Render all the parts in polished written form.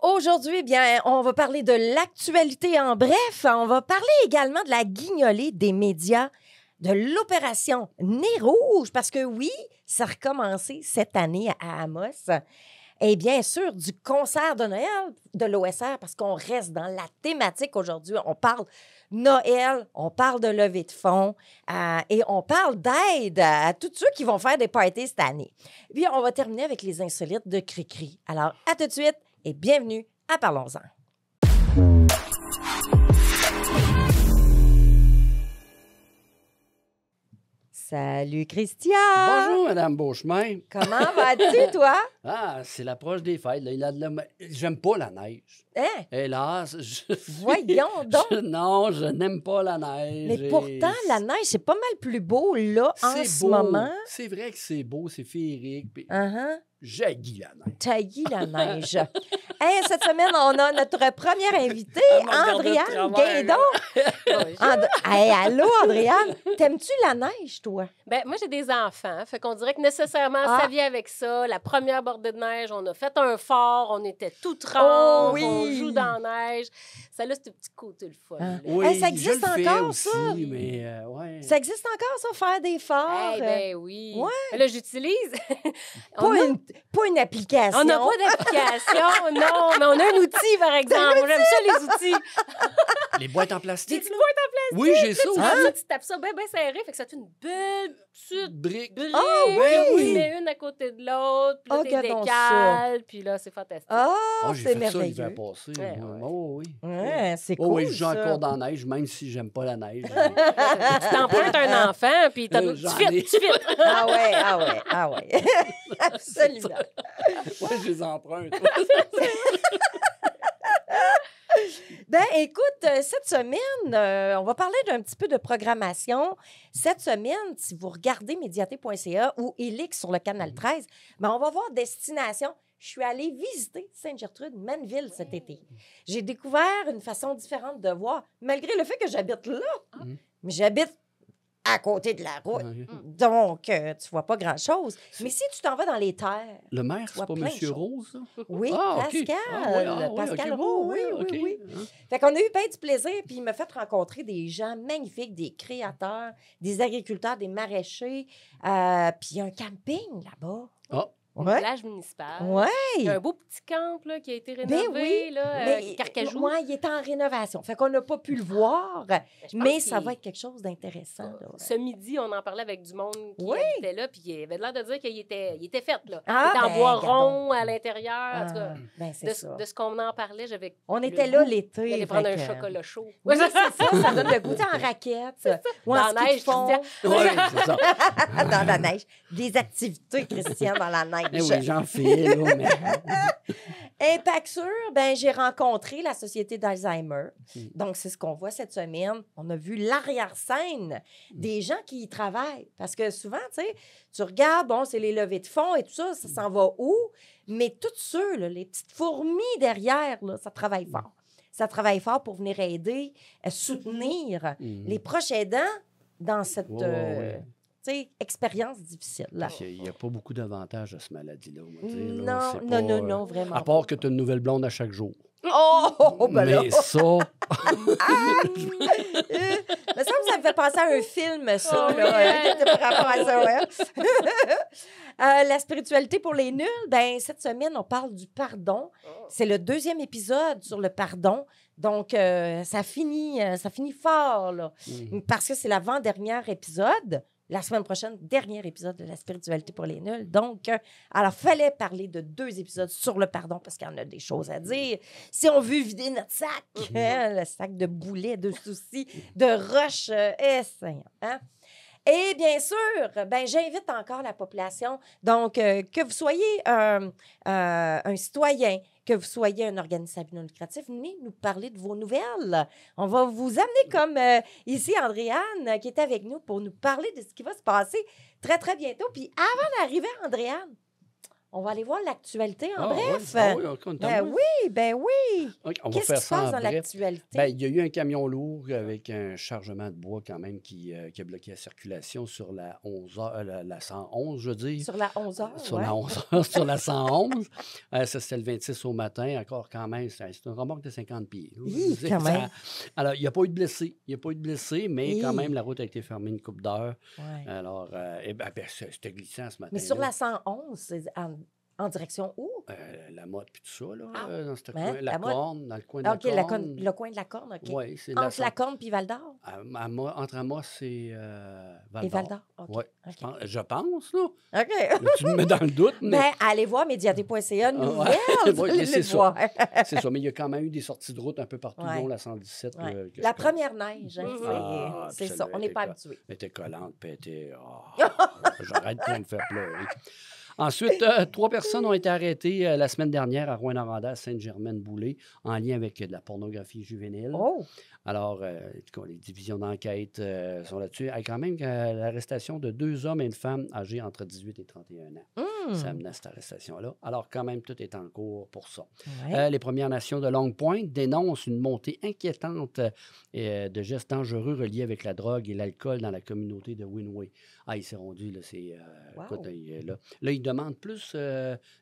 Aujourd'hui, bien, on va parler de l'actualité en bref. On va parler également de la guignolée des médias, de l'opération Nez Rouge, parce que oui, ça a recommencé cette année à Amos. Et bien sûr, du concert de Noël de l'OSR, parce qu'on reste dans la thématique aujourd'hui. On parle Noël, on parle de levée de fonds et on parle d'aide à tous ceux qui vont faire des parties cette année. Puis on va terminer avec les insolites de Cricri. Alors, à tout de suite et bienvenue à Parlons-en. Salut Christian! Bonjour, Madame Beauchemin. Comment vas-tu, toi? Ah, c'est l'approche des fêtes. Là. J'aime pas la neige. Hein? Hélas, Voyons donc! non, je n'aime pas la neige. Mais pourtant, la neige, c'est pas mal plus beau, là, en ce moment. C'est vrai que c'est beau, c'est féerique. Puis j'haïs la neige. T'haïs la neige. Hey, cette semaine, on a notre première invitée, Andréane Guindon. Hey, allô, Andréane. T'aimes-tu la neige, toi? Ben, moi, j'ai des enfants. Fait qu'on dirait que nécessairement, ça vient avec ça. La première bordée de neige, on a fait un fort, on était tout trempes, on joue dans la neige. Ça, là, c'est un petit côté le fun. Oui, hey, ça existe encore, aussi, ça? Mais, ouais. Ça existe encore, ça, faire des forts? Eh ben oui. Ouais. Mais là, j'utilise. Pas une application. On n'a pas d'application, non. Mais on a un outil, par exemple. Moi, j'aime ça, les outils. Les boîtes en Des plastique. petites boîtes en plastique. Oui, j'ai ça aussi. Ça, tu tapes ça bien serré, fait que ça fait une belle petite Brique. brique. Ah oui! Tu mets une à côté de l'autre, puis là, t'es regardons décales, puis là, c'est fantastique. Ah, J'ai c'est fait ça l'hiver merveilleux. passé. Ouais, moi. ouais. Oh, oui. Ouais, c'est cool, Oh, oui, je joue ça. encore dans la neige, même si j'aime pas la neige. Tu t'empruntes un enfant, puis tu J'en fit, ai. tu fit. Ah ouais. Absolument. Ouais, je les emprunte. Ben, écoute, cette semaine, on va parler d'un petit peu de programmation. Cette semaine, si vous regardez médiaté.ca ou Elix sur le canal 13, ben, on va voir Destination. Je suis allée visiter Sainte-Gertrude-Manville cet été. J'ai découvert une façon différente de voir, malgré le fait que j'habite là. Mais j'habite à côté de la route. Donc, tu vois pas grand-chose. Mais si tu t'en vas dans les terres... Le maire, Tu vois c'est pas plein de M. choses. Rose, ça? Oui, Ah, OK. Pascal. Pascal Roux, oui. Fait qu'on a eu bien du plaisir, puis il m'a fait rencontrer des gens magnifiques, des créateurs, des agriculteurs, des maraîchers, puis il y a un camping là-bas. Ah, Ouais. Plage municipale. Ouais. Il y a un beau petit camp là, qui a été Ben rénové, oui, là, mais Carcajou. ouais, il est en rénovation. Fait qu'on n'a pas pu le voir, je pense mais ça qu'il- va être quelque chose d'intéressant. Là. Ce midi, on en parlait avec du monde qui Oui. habitait là, puis il avait l'air de dire qu'il était fait, là. Ah, il était en ben, bois regardons. rond à l'intérieur. En tout cas, Ben, c'est ça. de ce qu'on en parlait, j'avais. On le était là goût l'été. d'aller prendre un fait que- chocolat chaud. Oui, c'est ça. Ça donne le goût en raquette. Ou en Dans la ski de neige, fond. Christian. ouais, c'est ça. Dans la neige. Des activités, Christian, dans la neige. Eh oui, j'en fais, là, mais... Impact Sur, ben, j'ai rencontré la Société d'Alzheimer. Donc, c'est ce qu'on voit cette semaine. On a vu l'arrière-scène des gens qui y travaillent. Parce que souvent, tu sais, tu regardes, bon, c'est les levées de fonds et tout ça, ça s'en va où? Mais tous ceux, là, les petites fourmis derrière, là, ça travaille fort. Ça travaille fort pour venir aider, soutenir les proches aidants dans cette tu sais, expérience difficile. Là. Il n'y a pas beaucoup d'avantages à cette maladie-là. on va dire, là. Non, C'est non, pas, non, non, vraiment. À part que tu as une nouvelle blonde à chaque jour. Oh, ben là! Mais ça... Mais ça me fait penser à un film, ça, Oh, là, yeah. par rapport à ça, ouais. La spiritualité pour les nuls, ben cette semaine, on parle du pardon. C'est le 2e épisode sur le pardon. Donc, ça finit fort, là. Parce que c'est l'avant-dernier épisode. La semaine prochaine, dernier épisode de la spiritualité pour les nuls. Donc, alors, fallait parler de 2 épisodes sur le pardon parce qu'il y en a des choses à dire. Si on veut vider notre sac, le sac de boulets, de soucis, de roches, hein? Et bien sûr, ben, j'invite encore la population. Donc, que vous soyez un citoyen, que vous soyez un organisme à but non lucratif, venez nous parler de vos nouvelles. On va vous amener comme ici Andréane qui est avec nous pour nous parler de ce qui va se passer très, très bientôt. Puis avant d'arriver à Andréane, On va aller voir l'actualité en Ah, bref. ouais. Ah oui, OK, on est en Ben oui. OK, on va Qu'est-ce faire qui se ça passe en dans bref. l'actualité? Ben, il y a eu un camion lourd avec un chargement de bois quand même qui a bloqué la circulation sur la 11 la 111, je veux dire. Sur la 11 heures, Sur la 11 heures, sur la 111. Ça, c'était le 26 au matin. Encore quand même, c'est une remorque de 50 pieds. Quand même. Alors, il n'y a pas eu de blessés. Il n'y a pas eu de blessés, mais quand même, la route a été fermée une couple d'heures. Ouais. Alors, c'était glissant ce matin. Mais sur la 111, c'est en direction où? La motte puis tout ça, là, Ah, dans ce hein, coin, la la motte. corne, dans le coin de Ah, la OK, corne. le coin de la Corne, OK. Oui, c'est Entre la Corne puis Val-d'Or? Entre Amos et Val-d'Or. Et Val-d'Or, OK. Oui, OK. je pense, là. OK. Là, tu me mets dans le doute, mais... Ben, allez voir médiaté.ca, nouvelles. Ouais, allez c'est le ça. voir. C'est ça, mais il y a quand même eu des sorties de route un peu partout, Ouais. dont la 117. Ouais. que je La connais. première neige, hein, c'est ça. absolument, On n'est pas habitué. Elle était collante, puis elle était... j'arrête pour me faire pleurer. Ensuite, 3 personnes ont été arrêtées la semaine dernière à Rouyn-Noranda, à Sainte-Germaine-Boulay, en lien avec de la pornographie juvénile. Oh! Alors, en tout cas, les divisions d'enquête sont là-dessus. Il y a quand même l'arrestation de 2 hommes et une femme âgés entre 18 et 31 ans. Ça amène à cette arrestation-là. Alors, quand même, tout est en cours pour ça. Ouais. Les Premières Nations de Longue Pointe dénoncent une montée inquiétante de gestes dangereux reliés avec la drogue et l'alcool dans la communauté de Winway. Ah, il s'est rendu, là, c'est... Wow. Écoute, là, ils demandent plus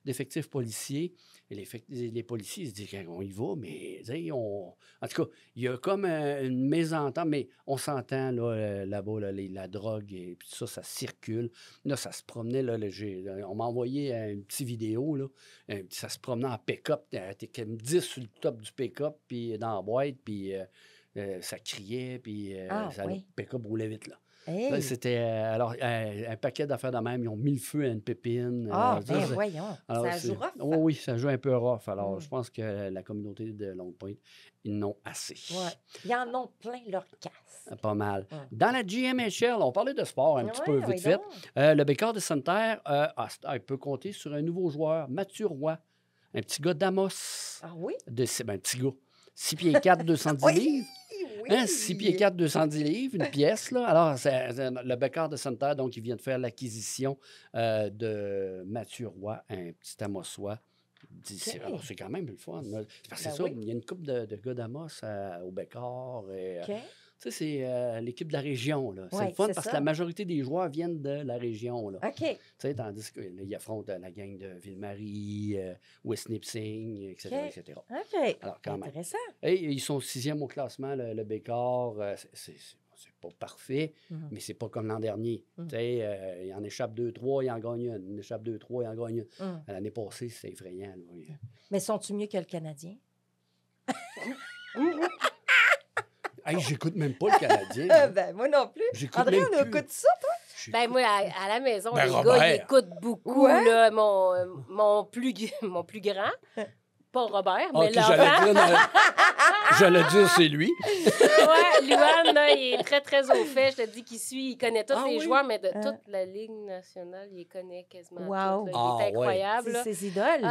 d'effectifs policiers. Et les policiers se disent qu'on y va, mais en tout cas, il y a comme une mésentente, mais on s'entend là-bas, la drogue et puis ça circule. Là, ça se promenait, là, on m'a envoyé une petite vidéo, là, ça se promenait en pick-up, t'es comme 10 sur le top du pick-up, puis dans la boîte, puis ça criait, puis le pick-up roulait vite, là. Hey. Là, c'était un paquet d'affaires de même. Ils ont mis le feu à une pépine. Voyons. Alors, Ça joue rough. Oui, ça joue un peu rough. Alors, je pense que la communauté de Longue Pointe, ils n'ont assez. Ouais. Ils en ont plein leur casse. Pas mal. Dans la GMHL, on parlait de sport un petit peu vite fait. Le Bécard de Sainte-Terre peut compter sur un nouveau joueur, Mathieu Roy, un petit gars d'Amos. Ah oui? Un petit gars. 6 pieds 4, 210 livres. Oui. 6 pieds 4, 210 livres, une pièce. Là. Alors, c'est le Bécard de Sainte-Terre, donc, il vient de faire l'acquisition de Mathieu Roy, un petit Amossois. Okay. Alors, c'est quand même le fun. C'est ça, il y a une couple de gars d'Amos au Bécard. Tu sais, c'est l'équipe de la région. Là. C'est le fun parce que la majorité des joueurs viennent de la région. Là. OK. Tu sais, tandis qu'ils affrontent la gang de Ville-Marie, West Nipissing, etc., etc. OK. Alors, quand intéressant. Même. Et ils sont 6e au classement, le Bécart. C'est pas parfait, mais c'est pas comme l'an dernier. Tu sais, il en échappe 2-3, il en gagne une. Il échappe 2-3, il en gagne une. L'année passée, c'était effrayant. Là. Mais sont-ils mieux que le Canadien? Hey, j'écoute même pas le Canadien. Ben, moi non plus. André, on écoute ça, toi? Ben, moi, à la maison, les Robert. gars, ils écoutent beaucoup. Là, mon plus grand, pas Robert, mais l'enfant. J'allais dire, c'est lui. Oui, Luan, là, il est très, très au fait. Je te dis qu'il suit, il connaît tous les joueurs, mais de toute la Ligue nationale, il les connaît quasiment tous. Il est incroyable. C'est ses idoles.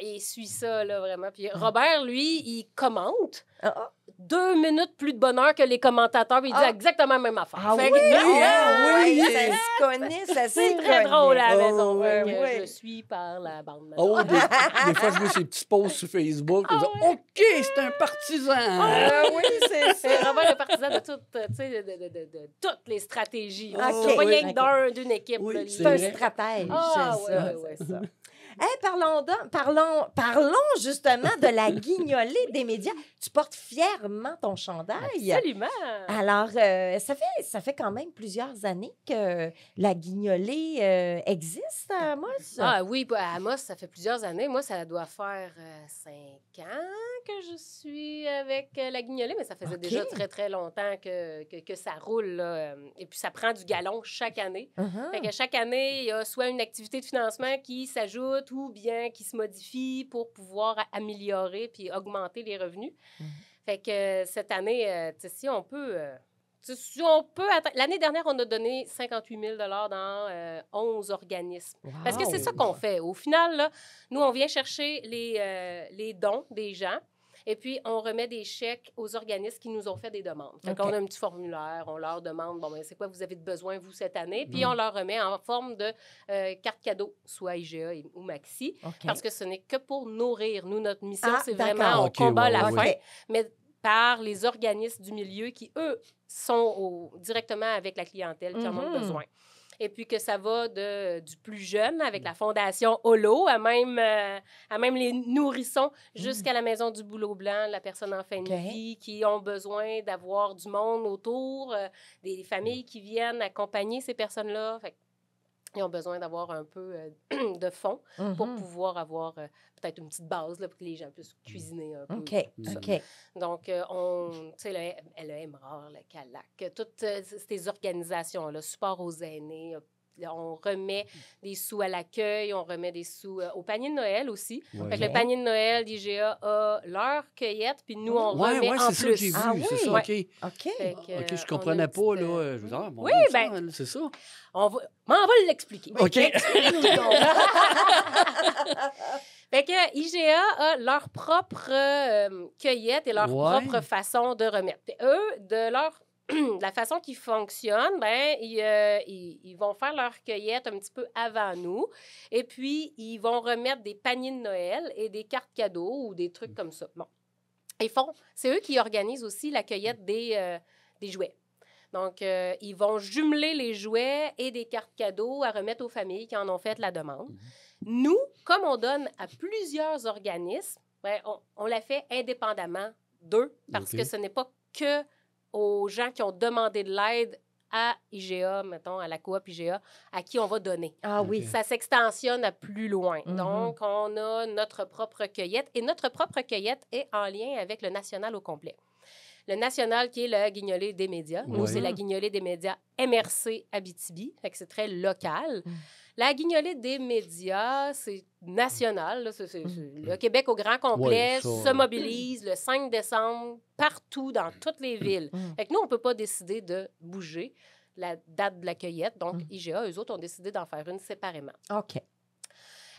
Il suit ça, là, vraiment. Puis Robert, lui, il commente. 2 minutes plus de bonheur que les commentateurs, puis il dit exactement la même affaire. Ça se connaît, ça c'est très drôle à la maison. Je suis par la bande. Des fois, je vois ces petits posts sur Facebook. OK, c'est un partisan. Oui, c'est Robert est partisan de toutes les stratégies. C'est pas rien que d'une équipe. C'est un stratège. C'est ça. Parlons justement de la guignolée des médias. Tu portes fièrement ton chandail. Absolument. Alors, ça fait quand même plusieurs années que la guignolée existe à Amos. Ah oui, à Amos, ça fait plusieurs années. Moi, ça doit faire 5 ans que je suis avec la guignolée, mais ça faisait déjà très, très longtemps que ça roule. Là. Et puis, ça prend du galon chaque année. Fait que chaque année, il y a soit une activité de financement qui s'ajoute ou bien qui se modifie pour pouvoir améliorer puis augmenter les revenus. Fait que cette année, si on peut... L'année dernière, on a donné 58 000 dans 11 organismes. Wow. Parce que c'est ça qu'on fait. Au final, là, nous, on vient chercher les dons des gens. Et puis, on remet des chèques aux organismes qui nous ont fait des demandes. Fait OK. qu'on a un petit formulaire, on leur demande, bon, ben, c'est quoi vous avez de besoin, vous, cette année? Puis, on leur remet en forme de carte cadeau, soit IGA ou Maxi, OK. parce que ce n'est que pour nourrir. Nous, notre mission, Ah, c'est d'accord. vraiment, on OK, combat ouais, la ouais, faim, ouais. mais par les organismes du milieu qui, eux, sont directement avec la clientèle qui en ont besoin. Et puis que ça va du plus jeune avec la Fondation Holo à même les nourrissons jusqu'à la Maison du Boulot Blanc, la personne en fin de OK. vie qui ont besoin d'avoir du monde autour, des familles qui viennent accompagner ces personnes-là. Fait ils ont besoin d'avoir un peu de fonds pour pouvoir avoir peut-être une petite base là, pour que les gens puissent cuisiner un peu. OK, tout ça. OK. Donc, tu sais, le MRAR, le CALAC, toutes ces organisations-là, support aux aînés, on remet des sous à l'accueil, on remet des sous au panier de Noël aussi. Ouais. Fait que le panier de Noël d'IGA a leur cueillette, puis nous, on Ouais, remet ouais, en c'est ça que plus. j'ai vu, Ah c'est oui? ça, Ouais. OK. OK. Fait que, OK, je on a comprenais une pas, petite, là. Je veux dire, ah, mon oui, Dieu, ben, c'est ça. on va l'expliquer. OK. Explique-nous donc. Fait que IGA a leur propre cueillette et leur Ouais. propre façon de remettre. Puis eux, de la façon qu'ils fonctionnent, ben, ils vont faire leur cueillette un petit peu avant nous. Et puis, ils vont remettre des paniers de Noël et des cartes cadeaux ou des trucs comme ça. Bon. C'est eux qui organisent aussi la cueillette des jouets. Donc, ils vont jumeler les jouets et des cartes cadeaux à remettre aux familles qui en ont fait la demande. Nous, comme on donne à plusieurs organismes, ben, on la fait indépendamment d'eux parce OK. que ce n'est pas que aux gens qui ont demandé de l'aide à IGA, mettons, à la coop IGA, à qui on va donner. Ah oui. Ça s'extensionne à plus loin. Mhm. Donc, on a notre propre cueillette et notre propre cueillette est en lien avec le national au complet. Le national qui est le guignolé des médias. Nous, Ouais. c'est la guignolée des médias MRC Abitibi. Fait que c'est très local. La guignolée des médias, c'est national. Là. Le Québec au grand complet Ouais, ça, se mobilise le 5 décembre partout dans toutes les villes. Fait que nous, on ne peut pas décider de bouger la date de la cueillette. Donc, IGA, eux autres, ont décidé d'en faire une séparément. OK.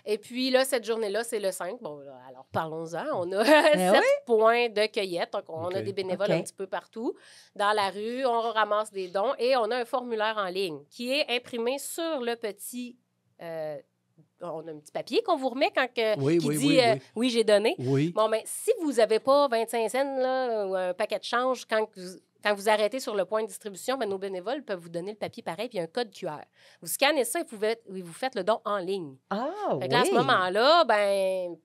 Et puis là, cette journée-là, c'est le 5. Bon, là, alors parlons-en. On a 7 oui? points de cueillette. Donc, on a OK. des bénévoles OK. un petit peu partout dans la rue. On ramasse des dons et on a un formulaire en ligne qui est imprimé sur le petit... on a un petit papier qu'on vous remet quand Oui, qui oui, dit oui, oui. oui, j'ai donné. Oui. Bon, bien, si vous n'avez pas 25 cents là, ou un paquet de change quand vous arrêtez sur le point de distribution, bien, nos bénévoles peuvent vous donner le papier pareil puis un code QR. Vous scannez ça et vous faites le don en ligne. Ah Fait oui. que là, à ce moment-là, ben,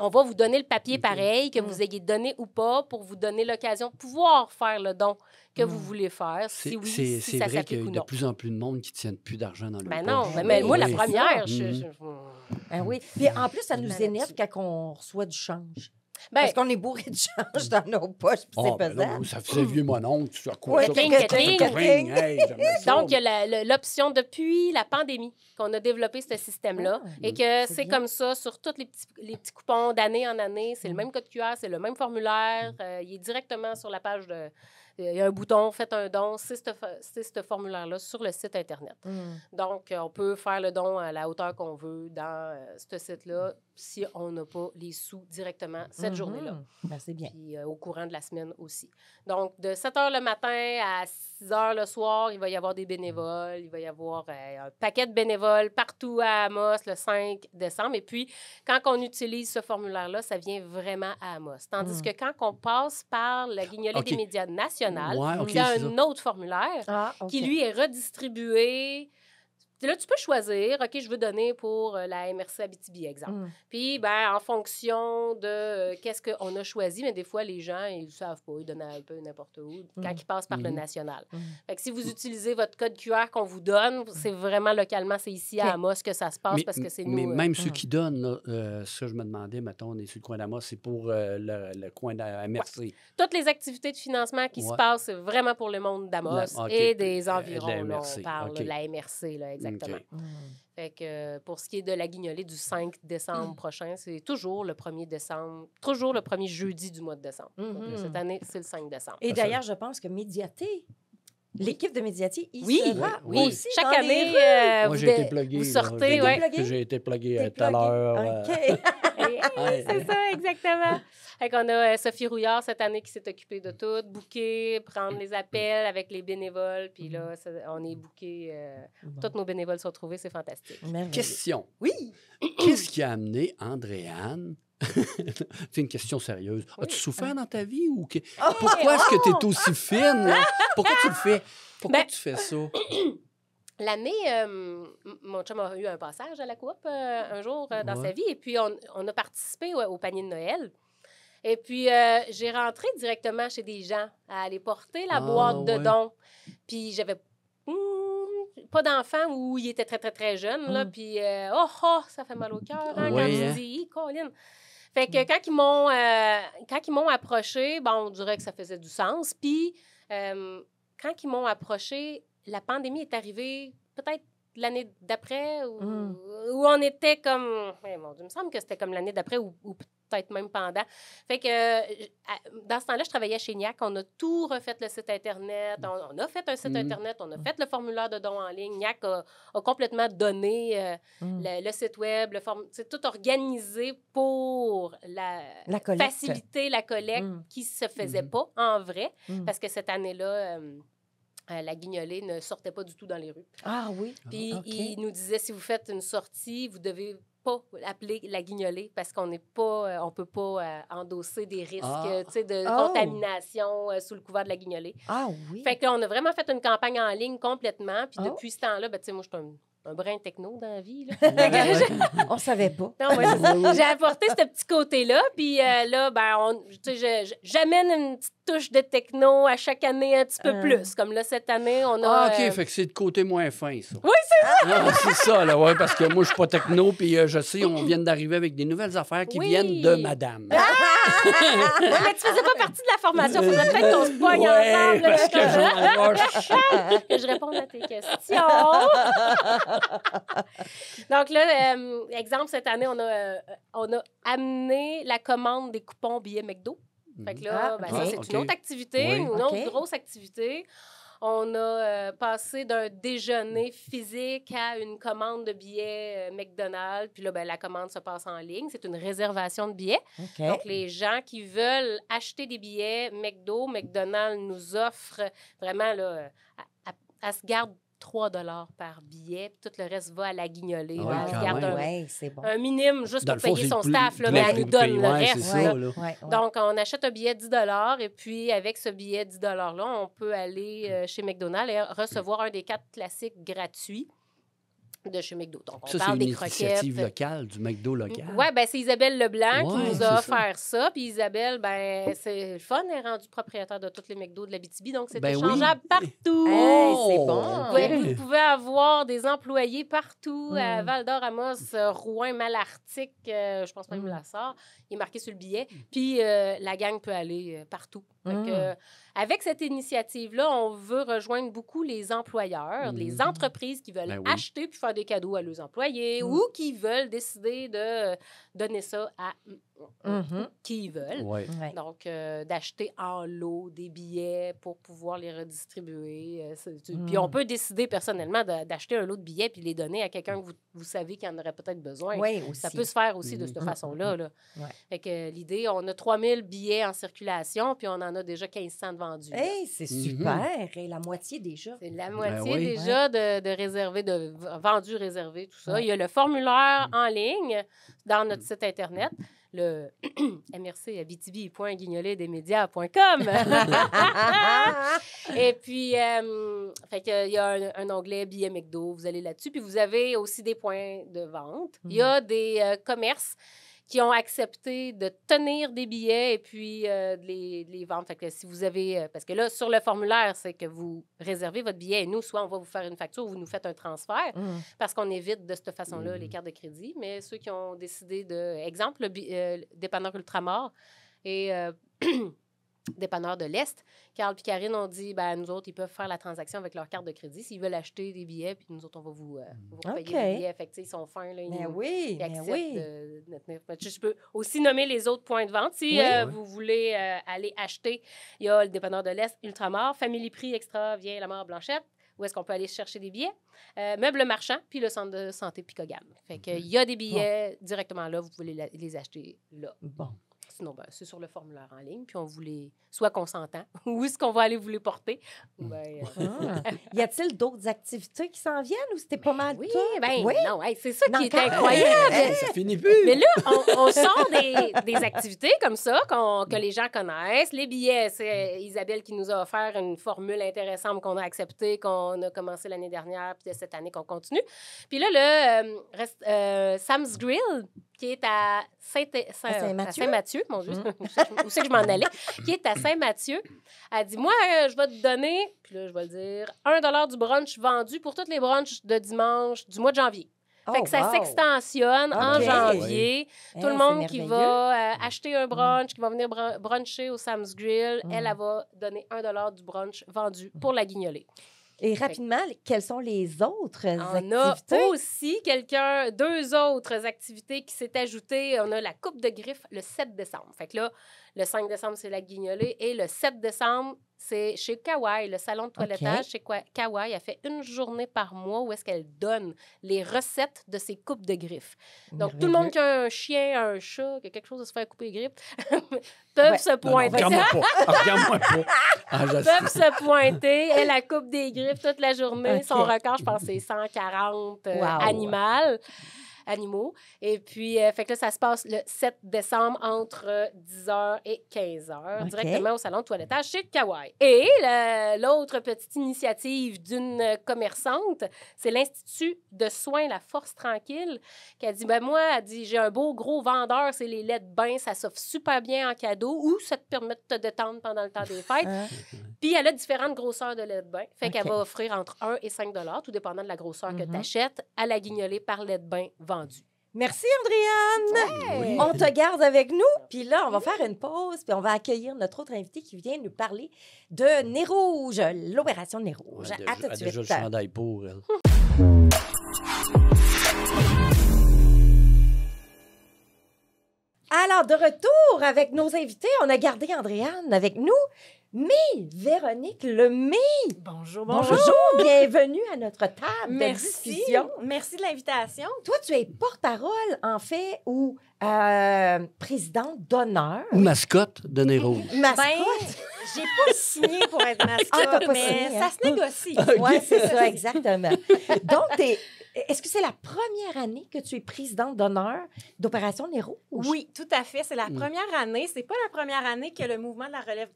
on va vous donner le papier OK. pareil, que vous ayez donné ou pas, pour vous donner l'occasion de pouvoir faire le don que vous voulez faire, si oui, si C'est ça vrai qu'il s'applique y ou a de non. plus en plus de monde qui ne tiennent plus d'argent dans leur Ben poche. non, Ben mais oui, moi, la c'est première, ça. Ah oui. Puis en plus, ça nous Maladie. énerve quand on reçoit du change. Ben, Parce qu'on est bourré de change dans nos poches, puis c'est Ah, ben là, pesant. ça faisait vieux mon oncle, tu as quoi Ouais, ça? Catherine, Catherine, Catherine. Catherine, hey, j'aimais ça. donc, il y a l'option depuis la pandémie qu'on a développé ce système-là Ah, et que c'est c'est bien. comme ça sur tous les petits coupons d'année en année. C'est le même code QR, c'est le même formulaire. Il est directement sur la page de... Il y a un bouton « Faites un don », c'est ce formulaire-là sur le site Internet. Donc, on peut faire le don à la hauteur qu'on veut dans ce site-là si on n'a pas les sous directement cette journée-là. Ben, c'est bien. Puis au courant de la semaine aussi. Donc, de 7 h le matin à 6 h le soir, il va y avoir des bénévoles. Il va y avoir un paquet de bénévoles partout à Amos le 5 décembre. Et puis, quand on utilise ce formulaire-là, ça vient vraiment à Amos. Tandis que quand on passe par la guignolée OK. des médias nationale, Ouais, OK, il y a c'est un ça. autre formulaire Ah, OK. qui, lui, est redistribué. Là, tu peux choisir, OK, je veux donner pour la MRC Abitibi, exemple. Puis, ben, en fonction de qu'est-ce qu'on a choisi, mais des fois, les gens, ils ne savent pas, ils donnent un peu n'importe où quand ils passent par le national. Fait que si vous utilisez votre code QR qu'on vous donne, c'est vraiment localement, c'est ici à Amos que ça se passe parce que c'est nous. Mais même ceux qui donnent, là, ça, je me demandais, mettons, on est sur le coin d'Amos, c'est pour le coin d'Amhercy. Toutes les activités de financement qui se passent, c'est vraiment pour le monde d'Amos OK. et des De la environs. Là, MRC, on parle OK. de la MRC, là, exactement. OK. Fait que pour ce qui est de la guignolée du 5 décembre prochain, c'est toujours le 1er décembre, toujours le premier jeudi du mois de décembre. Donc, cette année, c'est le 5 décembre. Et d'ailleurs, je pense que Médiaté, l'équipe de Médiaté, il Oui, sera oui. aussi Chaque dans les année, rues. Moi, j'ai été plugué. vous là. sortez, J'ai ouais. été- J'ai été plugué T'es tout à plugué. l'heure. OK. Ouais. C'est ça, exactement. Fait qu'on a Sophie Rouillard cette année qui s'est occupée de tout, booker, prendre les appels avec les bénévoles. Puis là, on est booké. Tous nos bénévoles sont trouvés, c'est fantastique. Merveilleux. Question. Oui. Qu'est-ce qui a amené Andréane? C'est une question sérieuse. As-tu souffert dans ta vie ou pourquoi est-ce que tu es aussi fine? Là? Pourquoi tu le fais? Pourquoi tu fais ça? L'année, mon chum a eu un passage à la coop un jour dans sa vie. Et puis, on a participé au panier de Noël. Et puis, j'ai rentré directement chez des gens à aller porter la boîte de dons. Puis, j'avais pas d'enfant où il était très, très, très jeune. Là, puis, ça fait mal au cœur quand il dit « Colin ». Fait que quand ils m'ont approché, bon, on dirait que ça faisait du sens. Puis, quand ils m'ont approché, la pandémie est arrivée peut-être l'année d'après où on était comme... Mon Dieu, il me semble que c'était comme l'année d'après ou peut-être même pendant. Fait que dans ce temps-là, je travaillais chez NIAC. On a tout refait le site Internet. On a fait un site Internet. On a fait le formulaire de dons en ligne. NIAC a complètement donné le site web, c'est tout organisé pour faciliter la collecte qui ne se faisait pas en vrai. Parce que cette année-là... la guignolée ne sortait pas du tout dans les rues. Ah oui? Puis il nous disait, si vous faites une sortie, vous devez pas appeler la guignolée parce qu'on n'est pas, on peut pas endosser des risques de contamination sous le couvert de la guignolée. Ah oui? Fait que là, on a vraiment fait une campagne en ligne complètement. Puis depuis ce temps-là, ben, moi, je suis un brin techno dans la vie. Là. On savait pas. Non, j'ai apporté ce petit côté-là. Puis là, ben, j'amène une petite touche de techno à chaque année un petit peu plus. Comme là, cette année, on a... OK, fait que c'est de côté moins fin, ça. Oui, c'est ça! Ah, c'est ça, là, ouais, parce que moi, je suis pas techno, puis je sais, on vient d'arriver avec des nouvelles affaires qui viennent de madame. Oui, mais tu faisais pas partie de la formation. Il faudrait peut-être qu'on se pogne ensemble. Parce que je réponde à tes questions. Donc là, exemple, cette année, on a amené la commande des coupons billets McDo. Fait que là, ça, c'est une autre activité, une autre grosse activité. On a passé d'un déjeuner physique à une commande de billets McDonald's. Puis là, ben, la commande se passe en ligne. C'est une réservation de billets. Donc, les gens qui veulent acheter des billets McDonald's nous offre vraiment, là, elle se garde 3 $ par billet, puis tout le reste va à la guignolée. Elle garde un minimum juste pour payer son staff, là, mais elle nous donne le reste. Donc, on achète un billet 10 $ et puis avec ce billet 10 $-là, on peut aller chez McDonald's et recevoir un des 4 classiques gratuits de chez McDo. Donc, on parle des croquettes. C'est une initiative locale, du McDo local. Oui, bien, c'est Isabelle Leblanc qui nous a offert ça. Puis Isabelle, ben c'est le fun, elle est rendue propriétaire de tous les McDo de l'Abitibi, donc c'est échangeable partout. Hey, c'est bon. Vous pouvez avoir des employés partout, à Val-d'Or, Amos, Rouen, Malartic, je pense même La Sarre. Il est marqué sur le billet. Puis la gang peut aller partout. Donc, avec cette initiative-là, on veut rejoindre beaucoup les employeurs, les entreprises qui veulent acheter puis faire des cadeaux à leurs employés ou qui veulent décider de donner ça à qui ils veulent. Donc, d'acheter en lot des billets pour pouvoir les redistribuer. Puis on peut décider personnellement d'acheter un lot de billets puis les donner à quelqu'un que vous savez qui en aurait peut-être besoin. Ça peut se faire aussi de cette façon-là. Là. Fait que l'idée, on a 3000 billets en circulation puis on en a déjà 1500 de vendus. Hey, c'est super! Et la moitié déjà. C'est la moitié déjà de réservés, de vendus réservés, tout ça. Il y a le formulaire en ligne dans notre site Internet. Le mrc@abitibi.guignoletdesmédias.com. Et puis, fait qu'il y a un onglet billets McDo, vous allez là-dessus. Puis vous avez aussi des points de vente. Il y a des commerces qui ont accepté de tenir des billets et puis de les vendre. Fait que si vous avez... parce que là, sur le formulaire, c'est que vous réservez votre billet et nous, soit on va vous faire une facture ou vous nous faites un transfert parce qu'on évite de cette façon-là les cartes de crédit. Mais ceux qui ont décidé de... Exemple, le dépanneur Ultramar et dépanneur de l'Est, Carl et Karine ont dit, ben nous autres, ils peuvent faire la transaction avec leur carte de crédit s'ils veulent acheter des billets, puis nous autres, on va vous payer les billets. Fait que, ils sont fins, là, ils acceptent de tenir. Je peux aussi nommer les autres points de vente. Si vous voulez aller acheter, il y a le dépanneur de l'Est, Ultramar, Family Prix Extra, Vieille la Mare Blanchette, où est-ce qu'on peut aller chercher des billets, Meubles Marchand, puis le centre de santé Picogam. Fait qu'il y a des billets directement là, vous pouvez les acheter là. Bon. Sinon, c'est sur le formulaire en ligne, puis on vous les... Soit consentant, où est-ce qu'on va aller vous les porter? Y a-t-il d'autres activités qui s'en viennent ou c'était pas mal Oui, tout? non, c'est ça qui est quand- incroyable. Ça finit plus. Mais là, on sort des activités comme ça que les gens connaissent. Les billets, c'est Isabelle qui nous a offert une formule intéressante qu'on a acceptée, qu'on a commencé l'année dernière, puis cette année qu'on continue. Puis là, Sam's Grill, qui est à Saint-Mathieu, mon Dieu, où c'est que je m'en allais, qui est à Saint-Mathieu, a dit, moi, je vais te donner, puis là, je vais le dire, 1 $ du brunch vendu pour toutes les brunchs de dimanche du mois de janvier. Fait que ça s'extensionne en janvier. Tout le monde qui va acheter un brunch, qui va venir bruncher au Sam's Grill, elle va donner 1 $ du brunch vendu pour la guignolée. Et rapidement, quelles sont les autres activités? On a aussi deux autres activités qui s'est ajoutées. On a la coupe de griffes le 7 décembre. Fait que là, le 5 décembre, c'est la guignolée. Et le 7 décembre, c'est chez Kawaii, le salon de toilettage. Chez Kawaii, elle fait une journée par mois où est-ce qu'elle donne les recettes de ses coupes de griffes. Donc, tout le monde qui a un chien, un chat, qui a quelque chose à se faire couper les griffes, peuvent se pointer. Regarde-moi pas. Peuvent se pointer. Elle la coupe des griffes toute la journée. Son record, je pense, c'est 140 animaux. Et puis, fait que là, ça se passe le 7 décembre entre 10h et 15h, directement au salon de toilettage chez Kawaii. Et l'autre petite initiative d'une commerçante, c'est l'Institut de soins La Force Tranquille, qui a dit, moi, elle dit, j'ai un beau gros vendeur, c'est les laits de bain, ça s'offre super bien en cadeau ou ça te permet de te détendre pendant le temps des fêtes. Puis, elle a différentes grosseurs de lait de bain. Fait qu'elle va offrir entre 1 et 5 $, tout dépendant de la grosseur que tu achètes, à la guignolée par lait de bain vendu. Merci, Andréane. Ouais. On te garde avec nous. Puis là, on va faire une pause, puis on va accueillir notre autre invité qui vient nous parler de Nez Rouge, l'opération Nez Rouge. À tout de suite. Déjà le chandail pour elle. Alors, de retour avec nos invités, on a gardé Andréane avec nous, mais Véronique Lemay. Bonjour, Bonjour, bienvenue à notre table de discussion. Merci de l'invitation. Toi, tu es porte-parole, en fait, ou présidente d'honneur. Ou mascotte de Nez Rouge. Mascotte. J'ai pas signé pour être mascotte, t'as pas mais signé, ça se négocie. Oui, c'est ça, exactement. Donc, est-ce que c'est la première année que tu es présidente d'honneur d'Opération Nez Rouge? Oui, tout à fait. C'est la première année. C'est pas la première année que le mouvement de la relève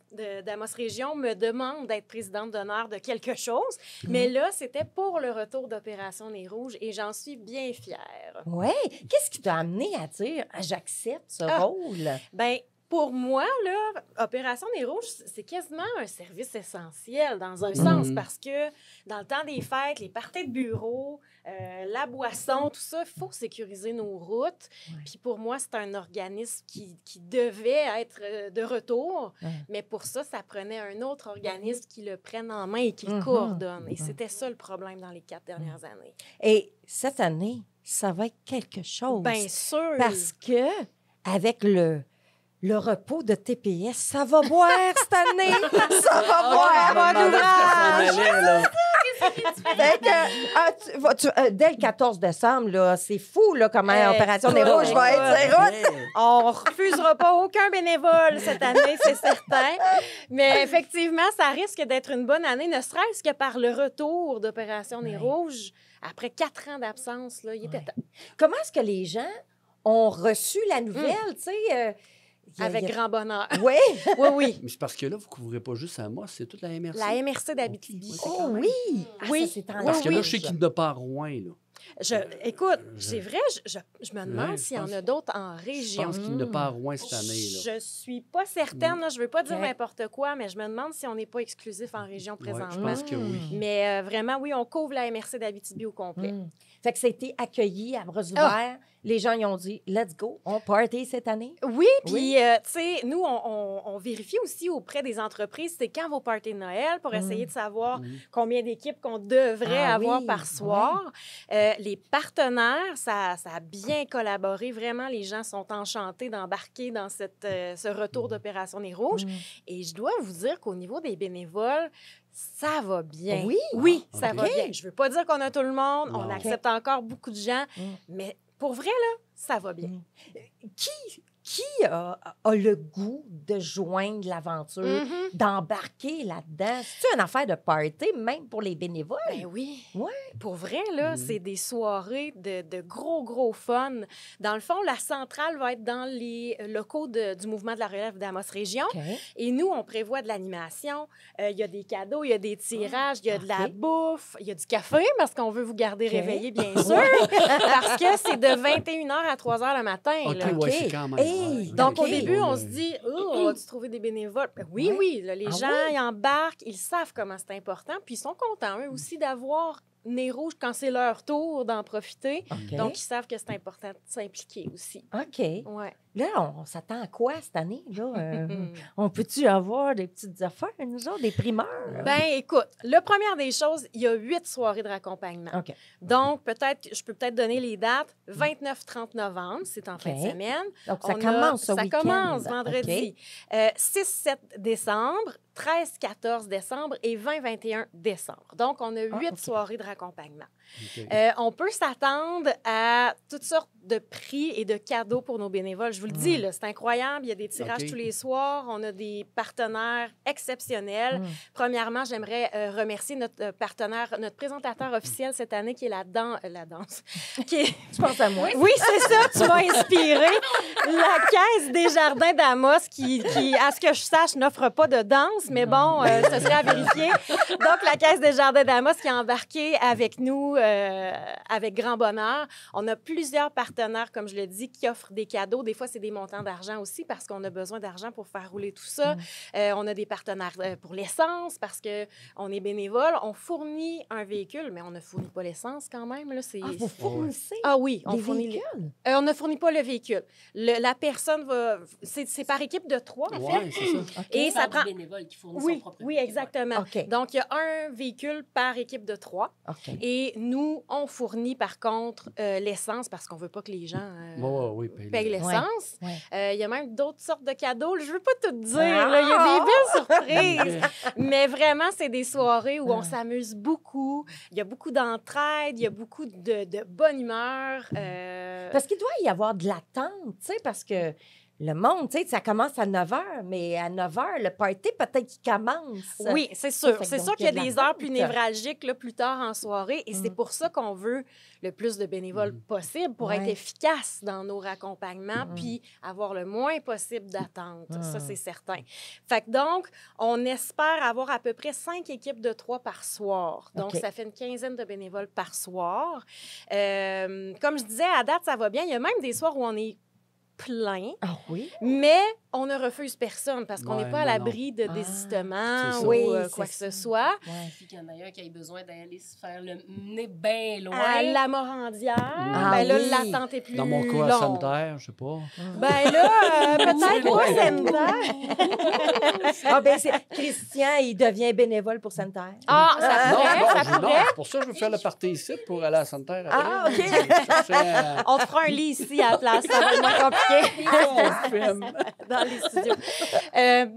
d'Amos Région me demande d'être présidente d'honneur de quelque chose. Mais là, c'était pour le retour d'Opération Nez Rouge et j'en suis bien fière. Oui. Qu'est-ce qui t'a amené à dire « j'accepte ce rôle » ? Bien, pour moi, là, Opération Nez Rouge, c'est quasiment un service essentiel dans un sens parce que dans le temps des fêtes, les parties de bureau, la boisson, tout ça, il faut sécuriser nos routes. Puis pour moi, c'est un organisme qui devait être de retour, mais pour ça, ça prenait un autre organisme qui le prenne en main et qui le coordonne. Et c'était ça le problème dans les 4 dernières années. Et cette année, ça va être quelque chose. Bien sûr! Parce que avec le repos de TPS, ça va boire cette année. Ça va boire, mon ouvrage. Dès le 14 décembre, là, c'est fou là, comment Opération Nez Rouge va être sur route. On ne refusera pas aucun bénévole cette année, c'est certain. Mais effectivement, ça risque d'être une bonne année, ne serait-ce que par le retour d'Opération Nez Rouge. Après 4 ans d'absence, là, il était temps. Comment est-ce que les gens ont reçu la nouvelle, tu sais? Avec grand bonheur. Oui, oui, oui. Mais c'est parce que là, vous ne couvrez pas juste à moi, c'est toute la MRC. La MRC d'Abitibi. Oh oui! Oui. Ça, c'est Parce que là, oui. je sais qu'il n'a pas à Rouen, là. Écoute, c'est vrai, je me demande s'il y en a d'autres en Je région. pense qu'il n'a pas à Rouen cette année, là. Je suis pas certaine, là, je veux pas dire n'importe quoi, mais je me demande si on n'est pas exclusif en région Ouais, présentement. je pense que oui. Mais vraiment, oui, on couvre la MRC d'Abitibi au complet. Fait que ça a été accueilli à bras ouverts. Les gens, ils ont dit « Let's go, on party cette année ». Oui, puis, tu sais, nous, on vérifie aussi auprès des entreprises, c'est quand vos parties de Noël pour essayer de savoir combien d'équipes qu'on devrait avoir par soir. Les partenaires, ça a bien collaboré. Vraiment, les gens sont enchantés d'embarquer dans ce retour d'Opération Nez Rouge. Et je dois vous dire qu'au niveau des bénévoles, Ça va bien. Oui? Oui, ça OK. va bien. Je veux pas dire qu'on a tout le monde. On Non. accepte encore beaucoup de gens. Mais pour vrai, là, ça va bien. Qui a le goût de joindre l'aventure, Mhm. d'embarquer là-dedans? C'est une affaire de party, même pour les bénévoles? Ben oui. Ouais. Pour vrai, là, c'est des soirées de gros fun. Dans le fond, la centrale va être dans les locaux du mouvement de la relève d'Amos Région. OK. Et nous, on prévoit de l'animation. Il y a des cadeaux, il y a des tirages, il y a de la OK. bouffe, il y a du café parce qu'on veut vous garder OK. réveillés, bien sûr. Parce que c'est de 21h à 3h le matin. OK, là. ouais, c'est quand même. Hey, Donc, au OK. début, on se dit, on va-tu trouver des bénévoles? Ben oui, Ouais. oui. Là, les Ah gens, oui? ils embarquent, ils savent comment c'est important, puis ils sont contents, eux aussi, d'avoir nez rouge quand c'est leur tour d'en profiter. OK. Donc, ils savent que c'est important de s'impliquer aussi. OK. Ouais. Là, on s'attend à quoi cette année? Là? On peut-tu avoir des petites affaires, nous autres, des primeurs? Ben, écoute, la première des choses, il y a 8 soirées de raccompagnement. OK. Donc, je peux peut-être donner les dates. 29-30 novembre, c'est en fin de OK. semaine. Donc, ça On commence ce Ça week-end. commence vendredi. 6-7 décembre, 13-14 décembre et 20-21 décembre. Donc, on a 8 OK. soirées de raccompagnement. OK. On peut s'attendre à toutes sortes de prix et de cadeaux pour nos bénévoles. Je vous le dis, là, c'est incroyable. Il y a des tirages OK. tous les soirs. On a des partenaires exceptionnels. Premièrement, j'aimerais remercier notre partenaire, notre présentateur officiel cette année, qui est la danse. Qui est... Tu penses à moi? Oui, c'est ça, tu m'as inspiré. La Caisse des Jardins d'Amos, qui, à ce que je sache, n'offre pas de danse, mais bon, ce serait à vérifier. Donc, la Caisse des Jardins d'Amos qui a embarqué avec nous avec grand bonheur. On a plusieurs partenaires, comme je le dis, qui offrent des cadeaux. Des fois, c'est des montants d'argent aussi parce qu'on a besoin d'argent pour faire rouler tout ça. On a des partenaires pour l'essence parce qu'on est bénévole. On fournit un véhicule, mais on ne fournit pas l'essence quand même. Là, Ah, vous fournissez Ah oui, on les fournit véhicules? on ne fournit pas le véhicule. La personne va... C'est par équipe de 3, en fait. Ouais, c'est ça. OK. Et ça prend... bénévole qui fournit son Oui, propre oui, véhicule. exactement. OK. Donc, il y a un véhicule par équipe de 3. OK. Et nous, on fournit par contre l'essence parce qu'on ne veut pas que les gens Oui, payent l'essence. Ouais. Il y a même d'autres sortes de cadeaux. Je ne veux pas tout dire. Ah! Là. Il y a des belles surprises. OK. Mais vraiment, c'est des soirées où Ah. on s'amuse beaucoup. Il y a beaucoup d'entraide, il y a beaucoup de bonne humeur. Parce qu'il doit y avoir de l'attente, tu sais, parce que le monde, tu sais, ça commence à 9 h, mais à 9 h, le party, peut-être qu'il commence. Oui, c'est sûr. Fait que C'est donc, sûr qu'il y a des heures plus l'attente. névralgiques là, plus tard en soirée. Et c'est pour ça qu'on veut le plus de bénévoles possible pour être Ouais. efficace dans nos raccompagnements puis avoir le moins possible d'attente. Ça, c'est certain. Fait que donc, on espère avoir à peu près 5 équipes de 3 par soir. Donc, OK. ça fait une quinzaine de bénévoles par soir. Comme je disais, à date, ça va bien. Il y a même des soirs où on est plein. Ah oui? Mais on ne refuse personne parce qu'on Ouais, n'est pas à non, l'abri de Ah, désistement c'est ça. ou Oui, quoi c'est que ce ça. soit. Ouais. Puis qu'il y en a un qui ait besoin d'aller se faire le nez bien loin. À la Morandière, Ah ben là, oui. l'attente est plus Dans mon cas, à longue. Santerre, je sais pas. Ben là, peut-être Ouais. pas Santerre. Ah, ben, c'est Christian, il devient bénévole pour Santerre. Ah, ça Non, pourrait, non, ça non, pourrait. c'est pour ça que je veux faire le party ici pour aller à Santerre. après. Ah, OK. Ça serait, On te fera un lit ici à la place, ça va être moins compliqué. on filme. Dans les studios.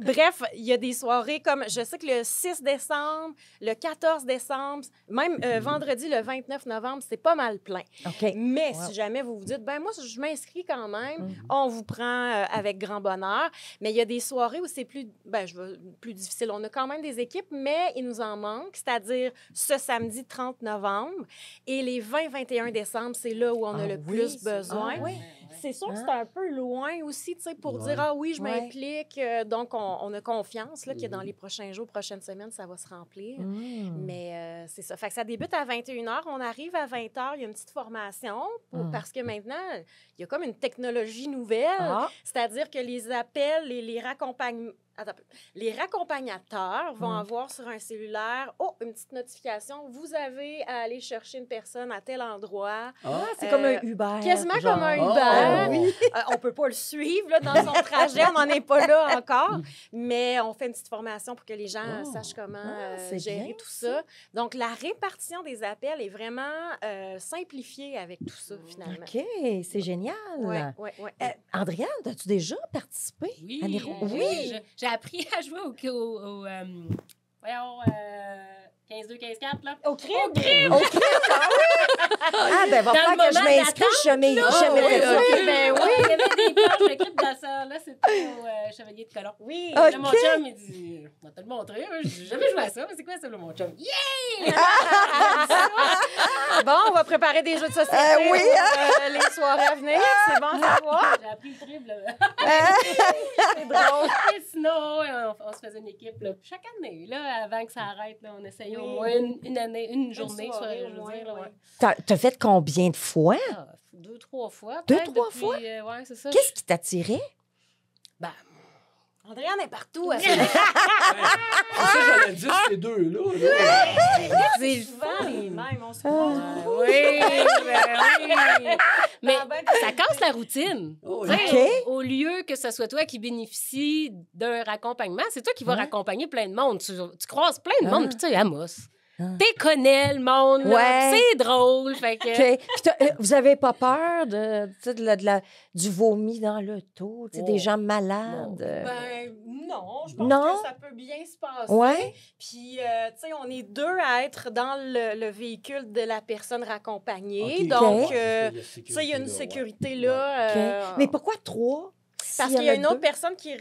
Bref, il y a des soirées comme, je sais que le 6 décembre, le 14 décembre, même vendredi, le 29 novembre, c'est pas mal plein. OK. Mais Wow. si jamais vous vous dites, ben moi, je m'inscris quand même, on vous prend avec grand bonheur. Mais il y a des soirées où c'est plus difficile. On a quand même des équipes, mais il nous en manque, c'est-à-dire ce samedi 30 novembre et les 20-21 décembre, c'est là où on a Ah le oui, plus c'est- besoin. ah oui. C'est sûr que Hein? c'est un peu loin aussi, tu sais, pour Ouais. dire, ah oui, je Ouais. m'implique. Donc, on a confiance là, que dans les prochains jours, prochaines semaines, ça va se remplir. Mais c'est ça. Fait que ça débute à 21h. On arrive à 20h. Il y a une petite formation parce que maintenant, il y a comme une technologie nouvelle. Ah. C'est-à-dire que les appels, les raccompagnements. Attends un peu. Les raccompagnateurs vont avoir sur un cellulaire, une petite notification. Vous avez à aller chercher une personne à tel endroit. Ah, c'est comme un Uber. Quasiment genre. comme un Oh! Uber. Oui. On peut pas le suivre là, dans son trajet, on n'en est pas là encore, mais on fait une petite formation pour que les gens Oh! sachent comment c'est gérer bien, tout ça. Donc, la répartition des appels est vraiment simplifiée avec tout ça, finalement. OK, c'est génial. Oui. Andréane, as-tu déjà participé Oui, à Nero? j'ai appris à jouer voyons, 15-2, 15-4, là. Au crime? Ah, ben, va falloir que je m'inscrive. Je jamais fait ça. Ben oui, il y avait des planches de crypte dans ça. Là, c'était au Chevalier de Colomb. Oui. OK. Là, mon chum, il dit, on va te le montrer. Je dis, j'ai jamais joué à ça, mais c'est quoi ça, là, mon chum? Yeah! Bon, on va préparer des jeux de société Oui, pour les soirées à venir. C'est bon à savoir. J'ai appris le triple. C'est drôle. Et sinon, on se faisait une équipe là, chaque année, là, avant que ça arrête. Là, on essayait au moins une année, une journée, soirée, je au veux moins, dire, là, ouais. ouais. T'as fait combien de fois? 2-3 fois. 2-3 peut-être, depuis, fois? ouais, c'est ça. Qu'est-ce qui t'attirait? Ben, Andréane est partout. C'est ça, j'allais dire, ces deux-là. C'est souvent les mêmes. On se croise. oui, oui. Mais Ah, ben, ça casse la routine. Oh, Tu sais, OK. Au lieu que ce soit toi qui bénéficie d'un raccompagnement, c'est toi qui vas Ouais. raccompagner plein de monde. Tu croises plein de Ah. monde. Puis tu sais, Amos, Ah. t'es connais le monde. là, Ouais. puis c'est drôle. Fait que... OK. Puis vous avez pas peur du vomi dans l'auto, tu sais, des gens malades? Ben, non, je pense Non? que ça peut bien se passer. Ouais. Puis, tu sais, on est deux à être dans le véhicule de la personne raccompagnée. OK. Donc, OK. tu sais, il y a une sécurité là. OK. Mais pourquoi 3? Parce qu'il y a une autre personne qui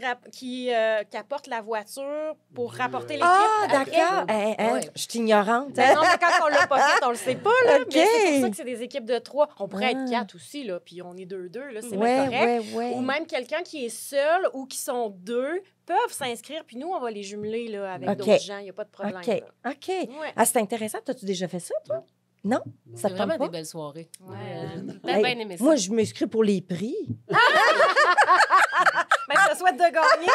apporte la voiture pour rapporter l'équipe. Ah, après. d'accord. Ouais. Je suis ignorante. Ben non, mais quand on l'a pas fait, on le sait pas, là. OK. Mais c'est pour ça que c'est des équipes de 3. On pourrait Ah. être 4 aussi, là, puis on est 2-2, là, c'est Ouais, bien correct. ouais. Ou même quelqu'un qui est seul ou qui sont 2 peuvent s'inscrire, puis nous, on va les jumeler là, avec OK. d'autres gens. Il n'y a pas de problème. OK. là. OK. Ouais. Ah, c'est intéressant. T'as-tu déjà fait ça, toi? Non? Ça C'est te vraiment tente pas? des belles soirées. Ouais. T'as Hey, bien aimé ça. Moi, je m'inscris pour les prix. Ben, je te souhaite de gagner.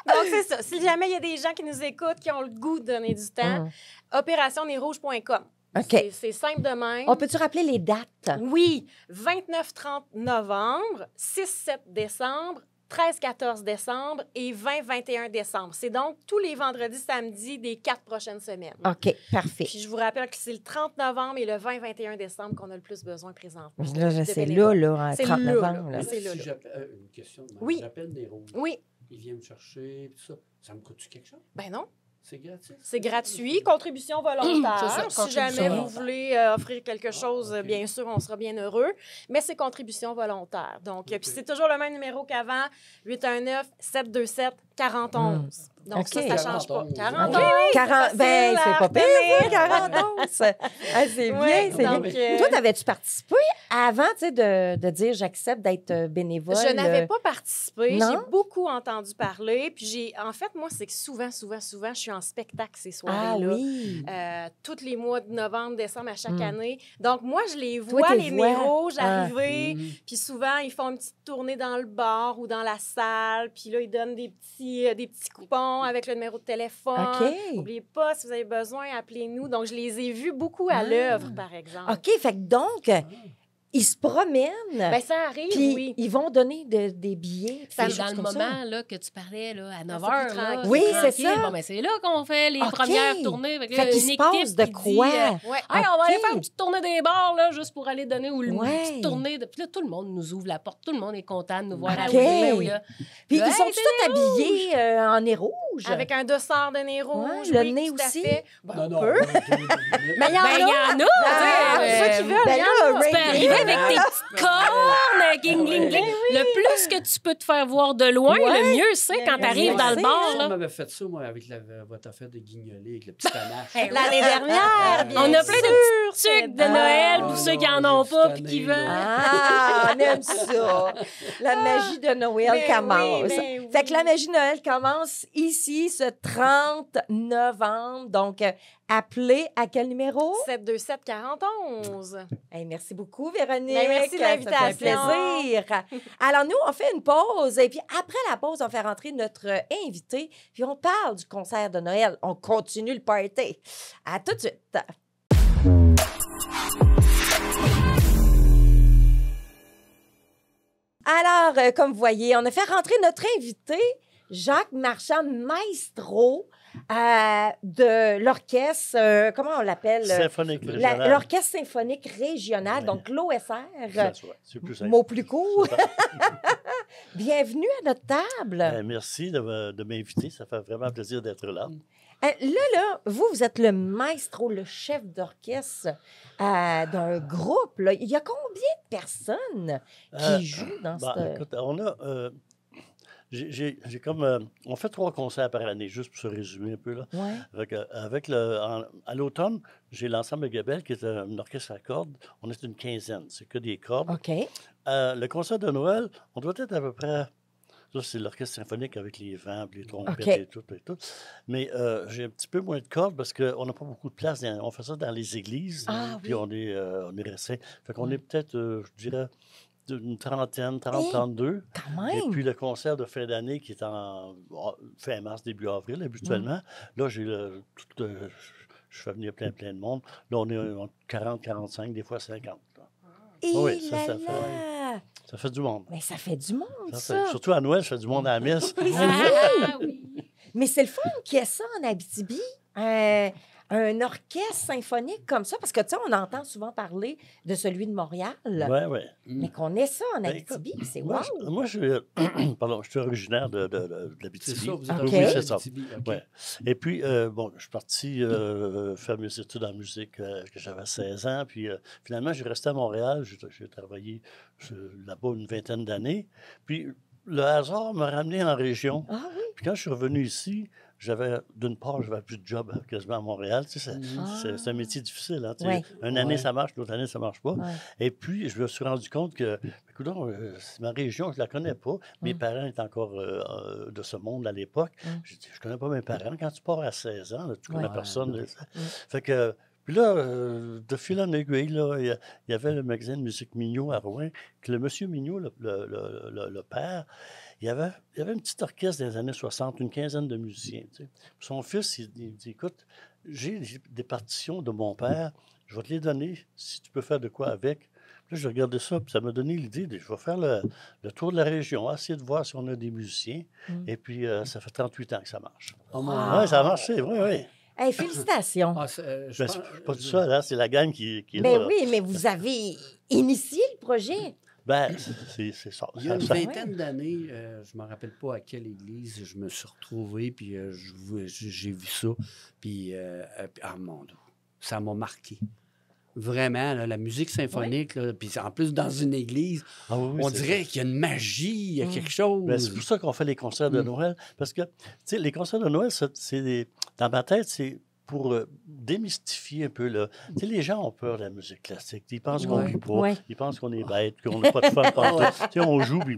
Donc, c'est ça. Si jamais il y a des gens qui nous écoutent, qui ont le goût de donner du temps, opérationnesrouges.com. OK. C'est simple de même. On peut-tu rappeler les dates? Oui, 29-30 novembre, 6-7 décembre, 13-14 décembre et 20-21 décembre. C'est donc tous les vendredis, samedis des 4 prochaines semaines. OK, parfait. Puis je vous rappelle que c'est le 30 novembre et le 20-21 décembre qu'on a le plus besoin présentement. Là, de c'est bénévoles. là, C'est 30 là, novembre. là. là. C'est là. Une question. Oui. J'appelle des rouges. Oui, Ils viennent me chercher, tout ça. Ça me coûte-tu quelque chose? ben non. C'est gratuit? C'est gratuit, contribution volontaire. C'est ça, Si contribution jamais vous volontaire. voulez offrir quelque chose, OK. bien sûr, on sera bien heureux. Mais c'est contribution volontaire. Donc, puis c'est toujours le même numéro qu'avant, 819-727-4011. Donc, OK. ça ne change pas. 4011. 40 OK. c'est 40, ben, facile c'est à pas pire, retenir. 40 c'est bien, Ouais, c'est donc, bien. Toi, t'avais-tu participé avant, tu sais, de dire j'accepte d'être bénévole? Je n'avais pas participé. non? J'ai beaucoup entendu parler. Puis en fait, moi, c'est que souvent, je suis en spectacle ces Ah soirées-là. oui. Tous les mois de novembre, décembre à chaque Mm. année. Donc, moi, je les Toi, vois, t'es les vois. nez rouges Ah. arriver. Puis souvent, ils font une petite tournée dans le bar ou dans la salle. Puis là, ils donnent des petits coupons avec le numéro de téléphone. OK. N'oubliez pas, si vous avez besoin, appelez-nous. Donc, je les ai vus beaucoup à Ah. l'œuvre, par exemple. OK, fait que donc, ils se promènent, Bien, ça arrive, puis oui. ils vont donner des billets. C'est des dans choses le comme ça. moment là, que tu parlais là, à 9 c'est plus h. tranquille. Oui, c'est tranquille. ça. Bon, ben, c'est là qu'on fait les OK. premières tournées. Fait, que, Fait qu'il une se équipe passe de qui quoi? dit, Ouais. hey, on va aller OK. faire une petite tournée des bars là, juste pour aller donner ou une Ouais. petite tournée. Puis là, tout le monde nous ouvre la porte. Tout le monde est content de nous voir OK. arriver. Oui, là. Puis Ouais, ils sont c'est tous habillés en nez rouge. Avec un dossard de nez rouge. le oui, nez tout à aussi. fait. Ben, Non, on non. peut. Mais il y en Ben, il y a. en a. Ah, tu sais, ceux qui veulent, Ben il y là, en a. Tu peux Ray- arriver avec tes petites cornes, gling, gling, gling. Le plus que tu peux te faire voir de loin, Ouais. le mieux c'est quand mieux tu arrives c'est, dans le bar. On Là. m'avait fait ça, moi, avec votre affaire de guignolé, avec le petit panache. L'année dernière, bien On a plein de sûr, petits trucs de Ah. Noël pour Ah, ceux qui en non, ont j'ai pas cette puis qui année, veulent. là. Ah, on aime ça. La magie de Noël Mais commence. oui, mais oui. Fait que la magie de Noël commence ici, ce 30 novembre. Donc, appelez à quel numéro? 727-4011. Hey, merci beaucoup, Véronique. Ben, merci de Ça fait l'invitation. plaisir. Alors, nous, on fait une pause. Et puis, après la pause, on fait rentrer notre invité. Puis, on parle du concert de Noël. On continue le party. À tout de suite. Alors, comme vous voyez, on a fait rentrer notre invité, Jacques Marchand, maestro de l'orchestre, comment on l'appelle? Symphonique régional. L'orchestre symphonique régional, Ouais. donc l'OSR, Ça, c'est plus simple. mot plus court. Bienvenue à notre table. Merci de m'inviter. Ça fait vraiment plaisir d'être là. Là, vous êtes le maestro, le chef d'orchestre d'un groupe. Là. Il y a combien de personnes qui jouent dans cette... Écoute, on a... j'ai comme... on fait 3 concerts par année, juste pour se résumer un peu. Là. Ouais. À l'automne, j'ai l'ensemble Gabelle, qui est un orchestre à cordes. On est une quinzaine. C'est que des cordes. OK. Le concert de Noël, on doit être à peu près... Ça, c'est l'orchestre symphonique avec les vents, puis les trompettes OK. et tout. Mais j'ai un petit peu moins de cordes parce qu'on n'a pas beaucoup de place. On fait ça dans les églises, Ah puis oui. on est resté. Fait qu'on est peut-être, je dirais, une trentaine, 30, Hey, 32. Quand Et même. puis le concert de fin d'année qui est en fin mars, début avril, habituellement. Là, j'ai je fais venir plein de monde. Là, on est entre 40, 45, des fois 50. Là. Et oui, ça là fait- là! Ça fait du monde. Mais ça fait du monde, Ça ça. fait- surtout à Noël, je fais du monde à la messe. Ah oui. Mais c'est le fun qu'il y ait ça en Abitibi. Un orchestre symphonique comme ça, parce que, tu sais, on entend souvent parler de celui de Montréal, Oui. mais qu'on ait ça en Ben, Abitibi, c'est Moi, wow! moi, pardon, je suis originaire de C'est l'Abitibi. ça, vous êtes OK. Oui, originaire c'est ça. d'Abitibi, OK. Ouais. Et puis, bon, je suis parti faire mes études en musique que j'avais 16 ans. Puis, finalement, j'ai resté à Montréal. J'ai travaillé là-bas une vingtaine d'années. Puis, le hasard m'a ramené en région. Ah oui? Puis, quand je suis revenu ici, d'une part, j'avais plus de job quasiment à Montréal. Tu sais, c'est un métier difficile. Hein, tu sais. Ouais. Une année, Ouais. ça marche, l'autre année, ça marche pas. Ouais. Et puis, je me suis rendu compte que, écoute, ma région, je la connais pas. Mes parents étaient encore de ce monde à l'époque. J'ai dit, je connais pas mes parents. Quand tu pars à 16 ans, là, tu connais Ouais. personne. Là. Fait que, puis là, de fil en aiguille, là, il y avait le magazine Musique Mignot à Rouen, que le monsieur Mignot, le père, il y avait une petite orchestre des années 60, une quinzaine de musiciens. Tu sais. Puis son fils, il dit, écoute, j'ai des partitions de mon père, je vais te les donner si tu peux faire de quoi avec. Puis là, j'ai regardé ça, puis ça m'a donné l'idée je vais faire le tour de la région, essayer de voir si on a des musiciens. Et puis, ça fait 38 ans que ça marche. Oh, mon Wow. Dieu. Oui, ça a marché, oui. Hey, félicitations! Ah, je Ben, pense- c'est pas tout seul, hein, c'est la gang qui est Mais là. oui, mais vous avez initié le projet. Ben, c'est ça. Il y a une Ça- vingtaine d'années, je ne me rappelle pas à quelle église je me suis retrouvé, puis j'ai vu ça, puis ah mon Dieu, ça m'a marqué. Vraiment, là, la musique symphonique, là, puis en plus dans une église, Ah oui, on c'est dirait qu'il y a une magie, il y a quelque chose. Ben, c'est pour ça qu'on fait les concerts de Noël. Parce que, tu sais, les concerts de Noël, dans ma tête, c'est pour démystifier un peu. Tu sais, les gens ont peur de la musique classique. Ils pensent qu'on Ouais. ne rit pas. Ouais. Ils pensent qu'on est bête, qu'on n'a pas de fun pendant tout. Tu sais, on joue, puis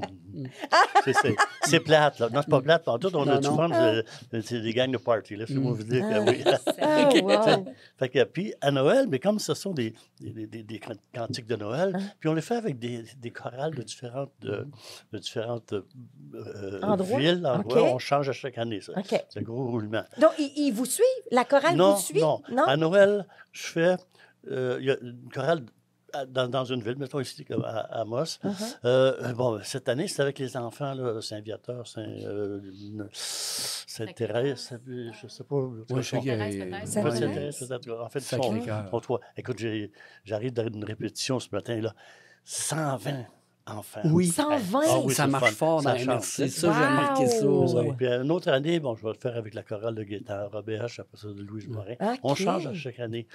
c'est plate. Là. Non, c'est pas plate pendant tout. On a Non, du non. fun. C'est des gangs de party. Laissez-moi vous dire que oui. Ah, wow! Fait que, puis à Noël, mais comme ce sont des cantiques de Noël, puis on les fait avec des chorales de différentes Endroits? villes, endroits. OK. On change à chaque année, ça. OK. C'est un gros roulement. Donc, ils vous suivent? La chorale Non, vous suit? non. À Noël, je fais... Il y a une chorale dans une ville, mettons ici, comme à Amos. Bon, cette année, c'est avec les enfants, là, Saint-Viateur, Sainte-Thérèse, je ne sais pas. Ouais, je sais qu'il y a- Sainte-Thérèse, peut-être. Sainte-Thérèse, peut-être. En fait, Sacré-Cœur. écoute, j'arrive d'une répétition ce matin, là. 120 enfants. Oui. 120? Ah oui, ça c'est marche fun. fort dans Ça les change. merci. Ça, j'ai remarqué ça. Wow. ouais. Puis une autre année, bon, je vais le faire avec la chorale de Gaétan Robert, après ça de Louise Morin. OK. On change à chaque année.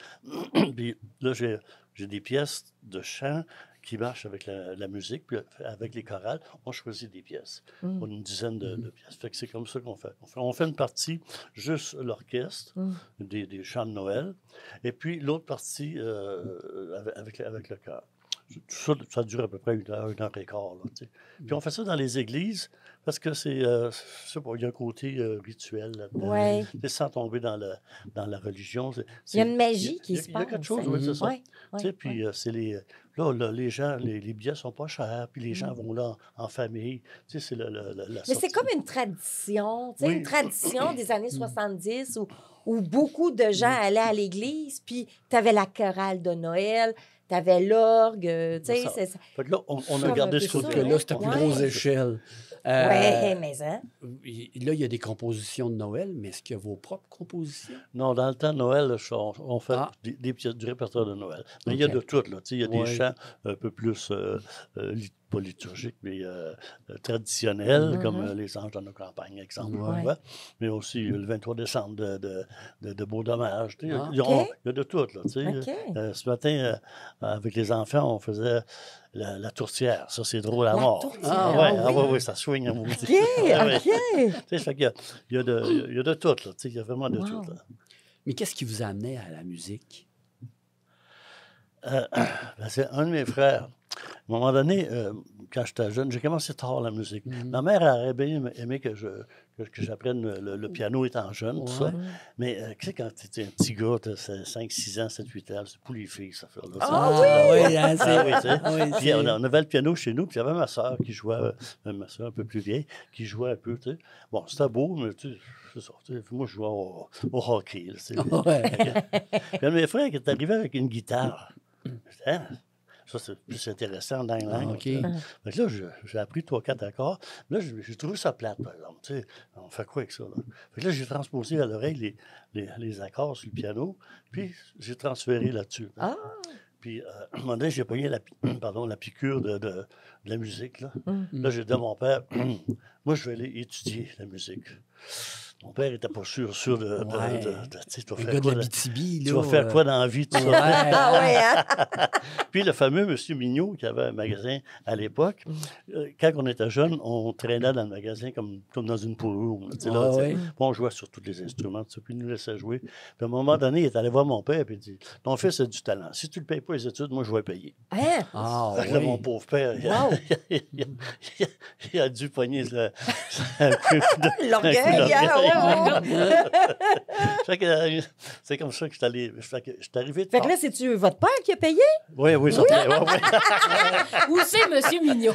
Puis là, j'ai des pièces de chant qui marchent avec la musique, puis avec les chorales, on choisit des pièces. On a une dizaine de pièces. Fait que c'est comme ça qu'on fait. On fait une partie juste l'orchestre, des chants de Noël, et puis l'autre partie avec le chœur. Tout ça, ça dure à peu près 1 heure et quart. Là, tu sais. Puis on fait ça dans les églises parce que il y a un côté rituel là-dedans. Ouais. Tu sais, sans tomber dans la religion. Il y a une magie qui se Il y a quelque passe. chose, oui, c'est ça. Ouais, Tu sais, puis là, les gens, les billets sont pas chers, puis les gens vont là en famille. Tu sais, c'est la Mais sortie. c'est comme une tradition, tu sais, Oui. une tradition des années 70 où beaucoup de gens allaient à l'église, puis tu avais la chorale de Noël, tu avais l'orgue, tu sais. C'est ça. Fait que là, on Ça, a gardé un ce peu Sauf ça, que côté-là. là, c'est à plus Ouais. grosse échelle. Ouais, mais hein. Là, il y a des compositions de Noël, mais est-ce qu'il y a vos propres compositions? Non, dans le temps de Noël, là, on fait Ah. des pièces du répertoire de Noël. Mais il y a OK. de tout, là. Tu sais, il y a des Ouais. chants un peu plus pas liturgiques, mais traditionnelles, comme les Anges dans nos campagnes, exemple. Ouais. Ouais. Mais aussi le 23 décembre de Beau Dommage. Tu sais. Ah. Il y a de tout. Là, tu sais. OK. Ce matin, avec les enfants, on faisait la tourtière. Ça, c'est drôle à La mort. tourtière, Oui, ça swing. OK, Ouais. Tu OK. sais, fait qu'il y a de tout. Là, tu sais. Il y a vraiment de Wow. tout. Là. Mais qu'est-ce qui vous a amené à la musique? Ben, c'est un de mes frères. À un moment donné, quand j'étais jeune, j'ai commencé tard la musique. Ma mère aurait bien aimé que j'apprenne le piano étant jeune, tout ça. Mais tu sais, quand tu es un petit gars, tu as 5, 6 ans, 7, 8 ans, c'est pour les filles, ça fait là. Oui, hein, Ah oui, tu sais. oui, Puis c'est- on avait le piano chez nous, puis il y avait ma soeur qui jouait, ma soeur un peu plus vieille, qui jouait un peu, tu sais. Bon, c'était beau, mais tu sais, c'est ça. Tu sais, moi, je jouais au hockey, là, tu sais. Ouais. Puis un de mes frères qui est arrivé avec une guitare. Hein? Ça, c'est plus intéressant dans la langue. OK. tu sais. Fait que là, j'ai appris 3-4 accords. Là, j'ai trouvé ça plate, par exemple. Tu sais, on fait quoi avec ça? Là? Fait que là, j'ai transposé à l'oreille les accords sur le piano, puis j'ai transféré là-dessus. Ah. Puis, à un moment donné, j'ai pogné la piqûre de la musique. Là, là j'ai dit à mon père, moi, je vais aller étudier la musique. Mon père n'était pas sûr de Ouais. tu sais, tu vas Le faire gars de quoi, l'Abitibi, tu là. vas faire quoi dans la vie, tout ça? Ouais. Ah ouais, hein? Puis le fameux M. Mignot, qui avait un magasin à l'époque, quand on était jeune, on traînait dans le magasin comme dans une poule. Tu sais, là, Ah tu sais. ouais. Puis on jouait sur tous les instruments, tout ça, puis il nous laissait jouer. Puis à un moment donné, il est allé voir mon père, puis il dit, ton fils a du talent. Si tu ne le payes pas les études, moi, je vais payer. Hein? Ah, Fait que là, oui. mon pauvre père, Wow. il a dû pogner un coup de- L'orgueil, un coup d'orgueil. hein? Fait que, c'est comme ça que je suis allé. Fait que je suis arrivé de Fait que tard. là, c'est-tu votre père qui a payé? Oui, ça plaît. Oui. Où c'est Monsieur Mignot?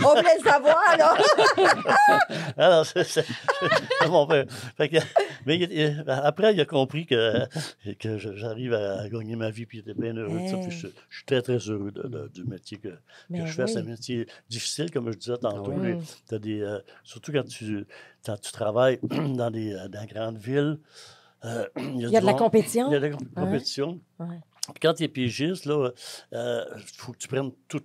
On voulait le savoir, là. Alors, c'est mon père. Fait que, mais après, il a compris que j'arrive à gagner ma vie, puis il était bien heureux de ça. Puis je suis très, très heureux du métier que Mais je fais. oui. C'est un métier difficile, comme je disais tantôt. Ah oui. mais t'as surtout quand tu travailles dans des grandes villes. Il y a de la compétition. Il y a de la compétition. Ouais. Puis quand tu es pigiste, il faut que tu prennes tout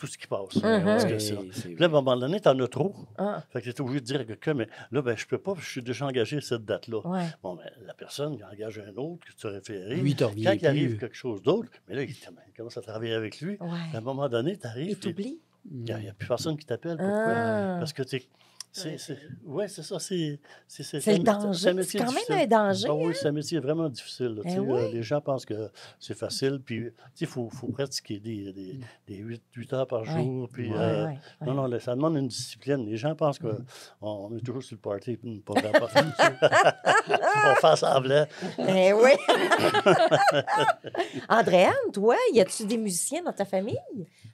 ce qui passe. Parce que puis là, à un moment donné, tu en as trop. Ah, Fait que tu es obligé de dire à quelqu'un, mais là, ben, je peux pas, je suis déjà engagé à cette date-là. ouais. Bon, ben, la personne qui engage un autre, que tu as référé, Lui, il te revient quand il arrive plus. quelque chose d'autre, mais là, il commence à travailler avec lui. Ouais. À un moment donné, tu Il arrives, t'oublie. il n'y a plus personne qui t'appelle. Pourquoi? Ah. Parce que tu es. Oui, c'est ça. C'est C'est le danger. C'est quand même un danger. Ah oui, c'est un métier vraiment difficile. Là, Eh tu sais, oui. les gens pensent que c'est facile. Puis, il faut pratiquer des 8 heures par Ouais. jour. Puis, Ouais. non, non, ça demande une discipline. Les gens pensent qu'on est toujours sur le party. Pas on fait semblant. Eh oui. Andréane, toi, y a-tu des musiciens dans ta famille?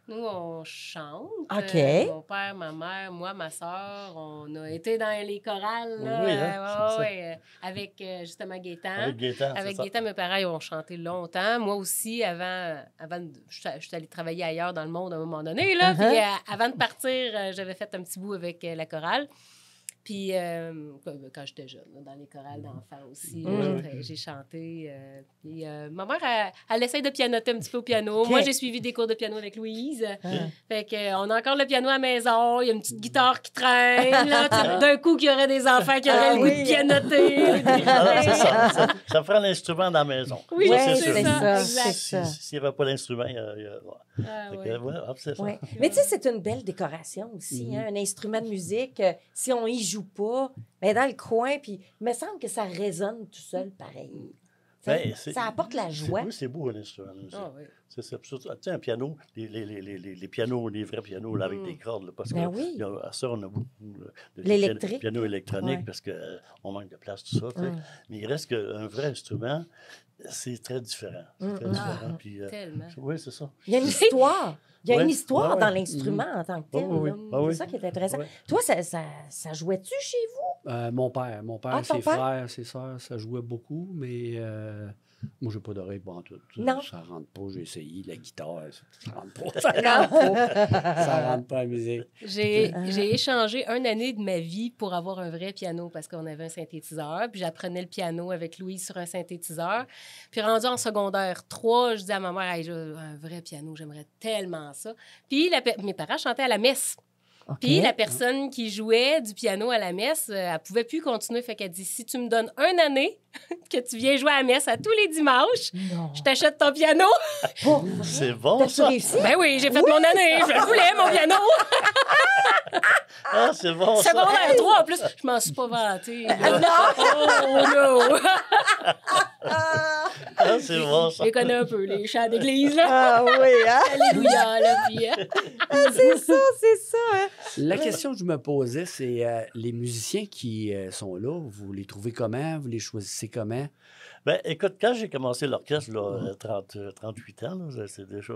Nous, on chante. OK. Mon père, ma mère, moi, ma soeur, on a été dans les chorales, là, Oui, hein, c'est ça. avec justement Gaétan. Avec Gaétan, c'est Avec ça. Gaétan, mes parents ils ont chanté longtemps. Moi aussi, je suis allée travailler ailleurs dans le monde à un moment donné. Là, Uh-huh. puis, avant de partir, j'avais fait un petit bout avec la chorale. Puis, quand j'étais jeune, là, dans les chorales d'enfants aussi, là, j'ai chanté. Puis, ma mère, elle essaye de pianoter un petit peu au piano. OK. Moi, j'ai suivi des cours de piano avec Louise. Fait que, on a encore le piano à la maison. Il y a une petite guitare qui traîne. Là, tu sais, d'un coup, qu'il y aurait des enfants qui auraient le goût oui. de pianoter. Alors, c'est ça. Ça prend l'instrument dans la maison. Oui, Ça, Ouais, c'est sûr. c'est ça. Exact. C'est Si- ça. S'il n'y avait pas l'instrument, il y a... Ah, Fait ouais. que, ouais, c'est ça. Ouais. Mais tu sais, c'est une belle décoration aussi, hein, un instrument de musique. Si on y joue pas, mais dans le coin, puis il me semble que ça résonne tout seul pareil. Tu sais, Ben, c'est- ça apporte la joie. Oui, c'est beau un instrument de musique. Ah, oui. C'est ça. Puis surtout, tu sais, un piano, les pianos, les vrais pianos là, avec des cordes, là, parce Ben que oui. à ça, on a beaucoup de L'électrique. pianos électroniques Ouais. parce qu'on manque de place, tout ça. tu sais. Ouais. Mais il reste qu'un vrai instrument, c'est très différent. C'est très différent. Puis, Tellement. oui, c'est ça. Il y a une histoire. Il y a Ouais. une histoire Ouais, dans ouais. l'instrument en tant que tel. oui, là. ah oui. C'est ça qui est intéressant. Ouais. Toi, ça jouait-tu chez vous? Mon père, Ah, ton ses père? frères, ses sœurs, ça jouait beaucoup, mais Moi, j'ai pas d'oreille pour en tout. Non. Ça rentre pas. J'ai essayé la guitare. Ça rentre pas. Ça rentre pas. Ça rentre pas la musique. J'ai échangé une année de ma vie pour avoir un vrai piano parce qu'on avait un synthétiseur. Puis j'apprenais le piano avec Louise sur un synthétiseur. Puis rendu en secondaire 3, je disais à ma mère, hey, j'ai un vrai piano, j'aimerais tellement ça. Puis mes parents chantaient à la messe. OK. Puis la personne qui jouait du piano à la messe, elle pouvait plus continuer. Fait qu'elle dit, si tu me donnes une année que tu viens jouer à la messe à tous les dimanches, Non. je t'achète ton piano. Pour- C'est bon, T'as-tu ça. réussi? Ben oui, j'ai fait mon année. Je le voulais, mon piano. Ah, c'est bon, ça. Secondaire 3, en plus, je m'en suis pas vantée. Là. Oh non! Ah, c'est bon, ça. Je les connais un peu, les chants d'église, là. Ah oui, hein? Alléluia, là, puis... C'est ça, hein? La question que je me posais, c'est les musiciens qui sont là, vous les trouvez comment? Vous les choisissez comment? Ben, écoute, quand j'ai commencé l'orchestre, là, 38 ans, là, c'est déjà...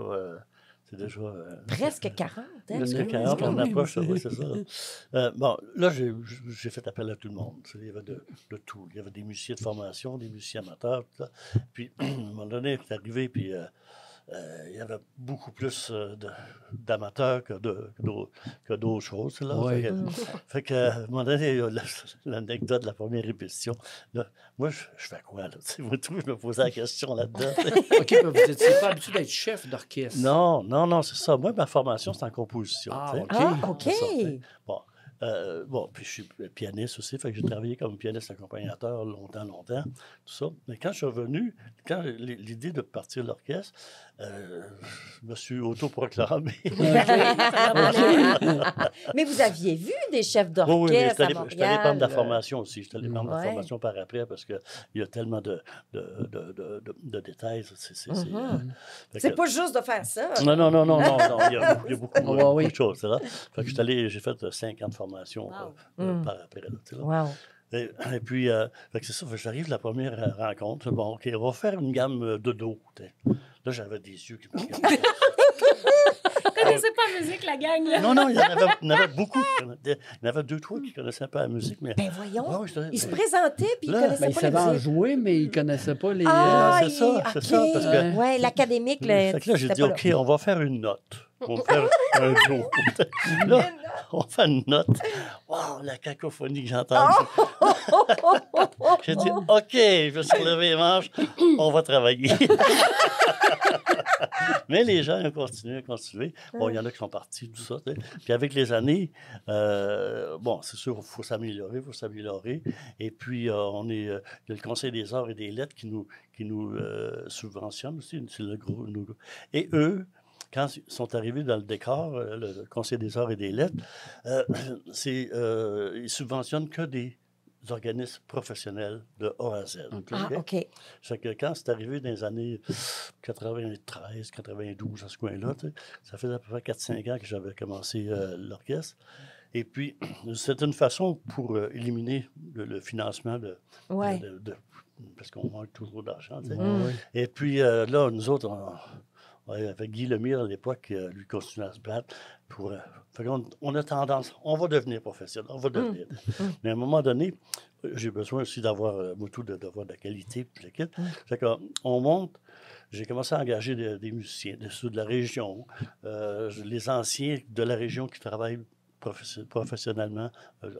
Presque 40, hein? Presque 40, on approche, oui, c'est ça. Bon, là, j'ai fait appel à tout le monde. Il y avait de tout. Il y avait des musiciens de formation, des musiciens amateurs, tout ça. Puis, à un moment donné, c'est arrivé, puis il y avait beaucoup plus d'amateurs que d'autres choses. Là. Oui. Fait que, à un moment donné, l'anecdote de la première répétition, là, moi, je fais quoi? Là? Je me posais la question là-dedans. OK, vous n'étiez pas habitué d'être chef d'orchestre. Non, c'est ça. Moi, ma formation, c'est en composition. Ah, tu sais. OK. Ah, OK. C'est ça, tu sais. Bon, puis je suis pianiste aussi, fait que j'ai travaillé comme pianiste accompagnateur longtemps, tout ça. Mais quand je suis revenu, quand l'idée de partir l'orchestre, je me suis autoproclamé. Mais vous aviez vu des chefs Oui, d'orchestre mais à je suis Montréal? allé prendre de la formation aussi. Je suis allé prendre de la Ouais. formation par après parce qu'il y a tellement de détails. Fait C'est que- pas juste de faire ça. Non. Il y a beaucoup, Ouais, oui. de choses. Là. Fait que j'ai fait 5 ans de formation Wow. par après. Là, tu sais, là. Wow. Et puis, fait que c'est ça, fait que j'arrive la première rencontre. Bon, OK, on va faire une gamme de dos. T'sais. Là, j'avais des yeux qui me regardaient. Je connaissais pas la musique, la gang, là. Non, il y en avait beaucoup. Il y en avait 2-3 qui connaissaient pas la musique. Mais... Ben voyons. Ouais, il se présentait puis il Là, connaissait Ben, il pas savait la en musique. jouer, mais il ne connaissait pas les... Ah, c'est ça, c'est ça, parce que- Ouais, l'académique, là. Fait que là, j'ai c'était dit, pas OK, on va faire une note. On va faire un do. Là, on va faire une note. Wow, la cacophonie que j'entends. J'ai dit, OK, je me suis relevé les manches, on va travailler. Mais les gens ont continué. Bon, il y en a qui sont partis, tout ça. Tu sais. Puis avec les années, bon, c'est sûr, il faut s'améliorer. Et puis, il y a le Conseil des arts et des lettres qui nous subventionne aussi. C'est le gros, et eux, quand ils sont arrivés dans le décor, le Conseil des arts et des lettres, ils subventionnent que des organismes professionnels de A à Z. OK. Ah, OK. C'est que quand c'est arrivé dans les années 93, 92, à ce coin-là, tu sais, ça faisait à peu près 4-5 ans que j'avais commencé l'orchestre. Et puis, c'est une façon pour éliminer le financement Ouais. parce qu'on manque toujours d'argent. Tu sais. Ouais. Et puis là, nous autres, avec Guy Lemire à l'époque, lui continuait à se battre pour. Fait qu'on on a tendance, on va devenir professionnel, on va devenir. Mais à un moment donné, j'ai besoin aussi d'avoir d'avoir de la qualité, puis le kit. Fait qu'on monte. J'ai commencé à engager des musiciens de la région, les anciens de la région qui travaillent professionnellement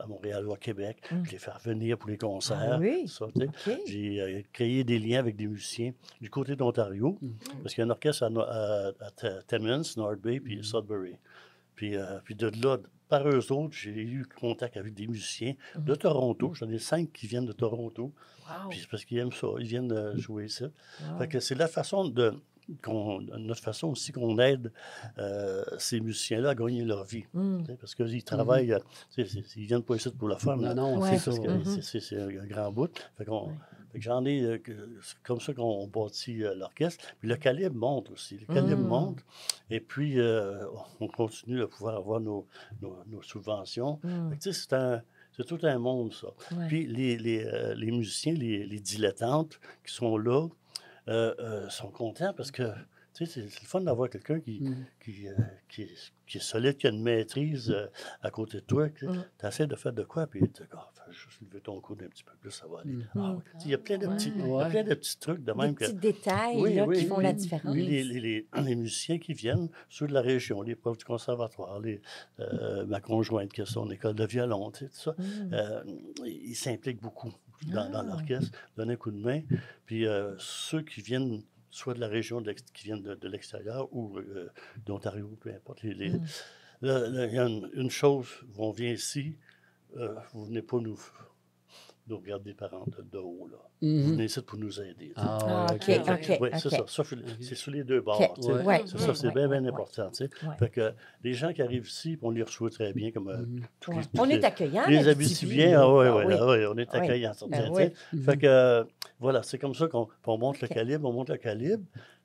à Montréal ou à Québec. Je les fais revenir pour les concerts. Ah oui? Ça, tu sais. OK. J'ai créé des liens avec des musiciens du côté d'Ontario, parce qu'il y a un orchestre à Timmins, North Bay, puis Sudbury. Puis de là, par eux autres, j'ai eu contact avec des musiciens de Toronto. J'en ai 5 qui viennent de Toronto. Wow. Puis c'est parce qu'ils aiment ça. Ils viennent jouer ici. Wow. Fait que c'est la façon notre façon aussi qu'on aide ces musiciens-là à gagner leur vie. Tu sais, parce qu'ils travaillent, ils viennent pas ici pour la fun. là. Non, Ouais. c'est ça. Parce que c'est un grand bout. Fait que j'en ai, c'est comme ça qu'on bâtit l'orchestre. Puis le calibre monte aussi. Le calibre monte. Et puis, on continue à pouvoir avoir nos subventions. Fait que, tu sais, c'est tout un monde, ça. Ouais. Puis les musiciens, les dilettantes qui sont là, sont contents parce que Tu sais, c'est le fun d'avoir quelqu'un qui est solide, qui a une maîtrise à côté de toi. Tu essaies de faire de quoi, puis tu dis, fais juste lever ton coude un petit peu plus, ça va aller. Ah, ouais. Tu sais, il y a plein de petits trucs de même. Des petits détails là, qui font la différence. Oui, les musiciens qui viennent, ceux de la région, les profs du conservatoire, ma conjointe qui a son école de violon, tu sais, tout ça, ils s'impliquent beaucoup dans l'orchestre, donnent un coup de main. Puis ceux qui viennent soit de la région qui viennent de l'extérieur ou d'Ontario, peu importe. Là, il y a une chose, on vient ici, vous venez pas nous regarder par en de haut, là. Vous venez ici pour nous aider. OK. Oui, c'est ça. Ça, c'est sur les deux bords. Ça, c'est bien important. Fait que les gens qui arrivent ici, on les reçoit très bien. Comme, on est accueillants. Les Abitibiens, on est accueillants. Fait que, voilà, c'est comme ça qu'on monte le calibre,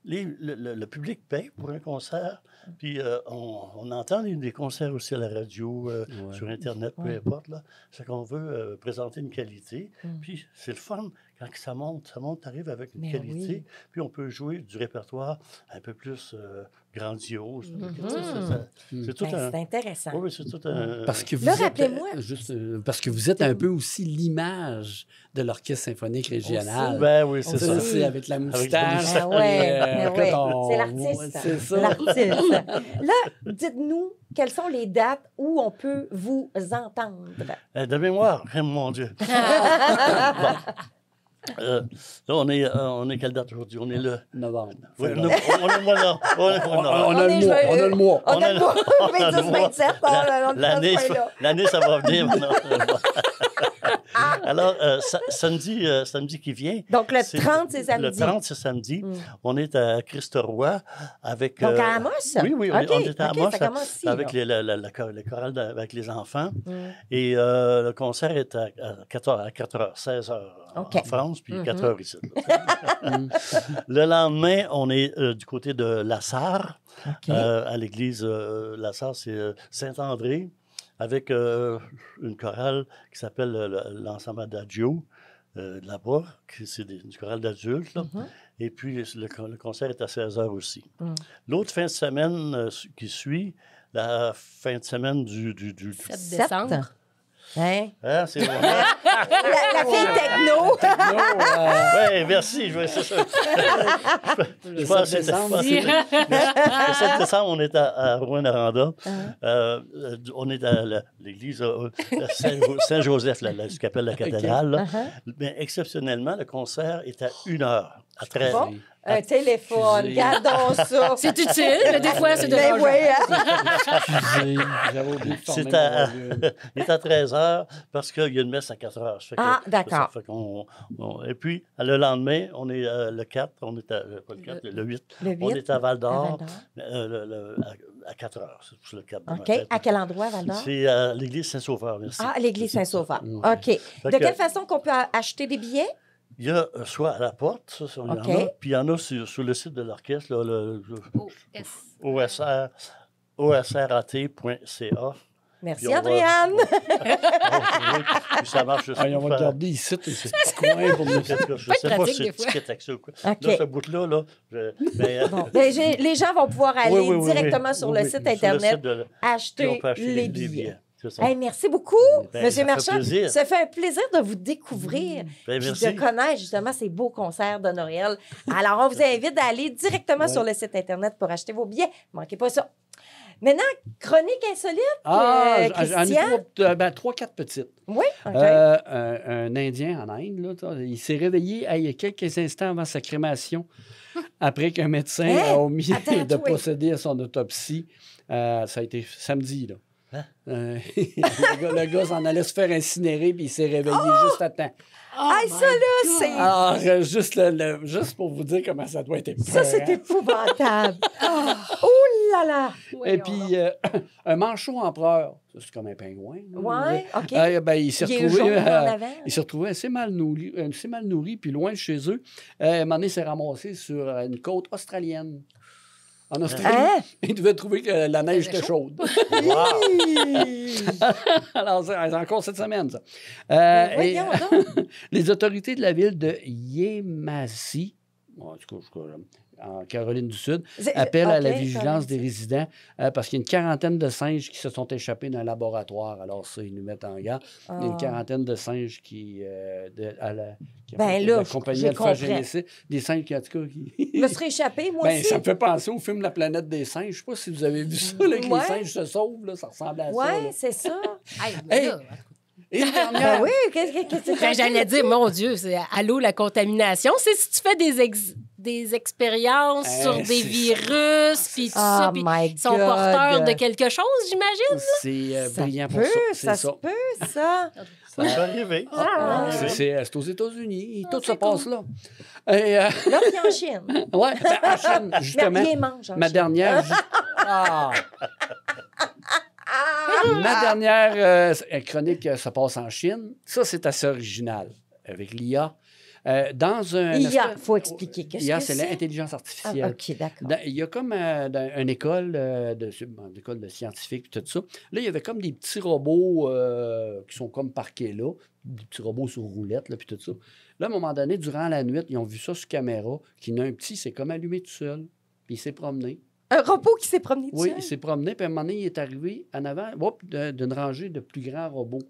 Le public paye pour un concert, puis on entend des concerts aussi à la radio, sur Internet, peu importe. C'est qu'on veut présenter une qualité, puis c'est le fun. Quand ça monte, arrive avec une qualité, puis on peut jouer du répertoire un peu plus grandiose. C'est tout c'est intéressant. Oui, c'est tout un... Parce que parce que vous êtes un peu aussi l'image de l'Orchestre symphonique régional. Ben oui, c'est ça. C'est avec la moustache. C'est l'artiste. C'est ça. L'artiste. Là, dites-nous, quelles sont les dates où on peut vous entendre? De mémoire, mon Dieu. Là, on est quelle date aujourd'hui? On est le... Novembre. Oui, on est le mois là. On a le mois. On a le mois. 26-27. L'année, ça va venir maintenant. Alors, samedi qui vient... Donc, le 30, c'est samedi. Le 30, c'est samedi. On est à Christ-Roi avec... Donc, à Amos? Oui, on est à Amos avec le chorale avec les enfants. Et le concert est à 4h, 16h en France, puis 4h ici. Le lendemain, on est du côté de La Sarre, à l'église La Sarre, c'est Saint-André, avec une chorale qui s'appelle l'Ensemble Adagio de là-bas, c'est du choral d'adultes. Et puis, le concert est à 16h aussi. L'autre fin de semaine qui suit, la fin de semaine du 7 décembre. Hein? C'est vrai. La fille techno. Oui, merci. C'est ça. Je pense que c'était le 7 décembre, on est à Rouyn-Noranda. On est à l'église Saint-Joseph, ce qu'on appelle la cathédrale. Mais exceptionnellement, le concert est à 1h, à 13h. Bon. Un téléphone, gardons ça. C'est utile, des fois, c'est de l'argent. Excusez, j'avais oublié de former il est à 13h parce qu'il y a une messe à 4h. D'accord. Et puis, le lendemain, on est le 4, on est pas le 4, le 8. On est à Val-d'Or à 4h. C'est sur le 4. OK. À quel endroit, Val-d'Or? C'est à l'église Saint-Sauveur, merci. Ah, l'église Saint-Sauveur. OK. De quelle façon qu'on peut acheter des billets? Il y a soit à la porte, ça, il y en a, puis il y en a sur le site de l'orchestre, osrat.ca. Merci, Adrienne. Ça marche. On va regarder ici, ce petit coin pour nous. Je ne sais pas si c'est ticket accès ou quoi. Là, ce bout-là, les gens vont pouvoir aller directement sur le site Internet, acheter les billets. Hey, merci beaucoup, M. Marchand. Ça fait un plaisir de vous découvrir et de connaître justement ces beaux concerts de Noël. Alors, on vous invite d'aller directement sur le site Internet pour acheter vos billets. Ne manquez pas ça. Maintenant, chronique insolite, Christian. J'en ai 3-4 petites. Oui, OK. Un Indien en Inde, là, il s'est réveillé il y a quelques instants avant sa crémation, après qu'un médecin a omis de procéder à son autopsie. Ça a été samedi, là. Le gars s'en allait se faire incinérer, puis il s'est réveillé juste à temps. Ça, là, c'est... Alors, juste pour vous dire comment ça doit être épouvantable. Ça, c'est épouvantable. Oh là là! Et puis, un manchot empereur, c'est comme un pingouin. Oui, OK. Il s'est retrouvé assez mal nourri, puis loin de chez eux. À un moment donné, il s'est ramassé sur une côte australienne. En Australie, il devait trouver que la neige était chaude. Alors, c'est encore cette semaine, ça. Voyons donc. Les autorités de la ville de Yemasi, en Caroline du Sud, C'est- appelle à la OK, vigilance des Caroline. résidents parce qu'il y a une quarantaine de singes qui se sont échappés d'un laboratoire. Alors ça, ils nous mettent en garde. Il y a Ah. une quarantaine de singes qui Ben là, la compagnie je Alpha comprends. Genesis, des singes qui, en tout cas, qui... Je me serais échappée, moi Ben, aussi. ça me fait penser au film La planète des singes. Je ne sais pas si vous avez vu ça, là, que Ouais. les singes se sauvent. Là, ça ressemble à ça. Oui, Là. c'est ça. Hey, mais Hey! là, Et une Ben dernière... oui, qu'est-ce que ben, j'allais dire, mon Dieu, c'est allô la contamination. C'est si tu fais des expériences sur des c'est virus, puis tout Oh ça, puis my ils sont God. porteurs de quelque chose, j'imagine. C'est Ça brillant peut, pour ça. ça C'est se ça. peut, ça. Ça peut arriver. Ça peut Ah. arriver. C'est aux États-Unis. Tout se c'est passe là. Et, Là, puis en Chine. ouais, ben, en Chine, justement. Mais ils mangent en Ma Chine. dernière. Ah! Ma dernière chronique se passe en Chine. Ça, c'est assez original avec l'IA. Dans un. IA, il faut expliquer. Qu'est-ce IA, que c'est c'est? l'intelligence Ah, artificielle. OK, d'accord. Il y a comme dans une école, une école de scientifiques et tout ça. Là, il y avait comme des petits robots qui sont comme parqués là, des petits robots sur roulette, là, puis tout ça. Là, à un moment donné, durant la nuit, ils ont vu ça sur caméra, qu'il y en a un petit, c'est comme allumé tout seul, puis il s'est promené. Un robot qui s'est promené Oui, dessus. il s'est promené, puis à un moment donné, il est arrivé en avant d'une rangée de plus grands robots.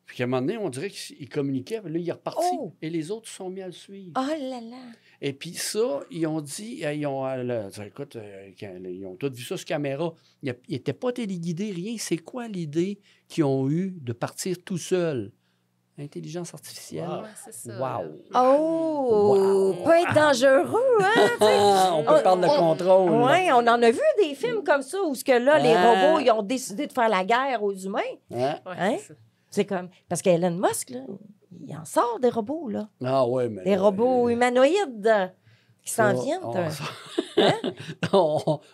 Puis à un moment donné, on dirait qu'il communiquait, puis là, il est reparti. Oh! Et les autres se sont mis à le suivre. Oh là là. Et puis ça, ils ont dit, écoute, ils ont tous vu ça sur caméra. Ils n'étaient pas téléguidés, rien. C'est quoi l'idée qu'ils ont eue de partir tout seul? Intelligence artificielle. Wow. Ouais, c'est ça. Wow. Oh! Wow. Peut être dangereux, hein? On peut perdre le contrôle. là. Oui, on en a vu des films comme ça où ce que là, les Ah. robots, ils ont décidé de faire la guerre aux humains. Hein? Ouais, Hein? c'est ça. C'est comme... Parce qu'Elon Musk, là, il en sort des robots, là. Ah ouais, mais... Des robots humanoïdes qui s'en ça, viennent. Hein?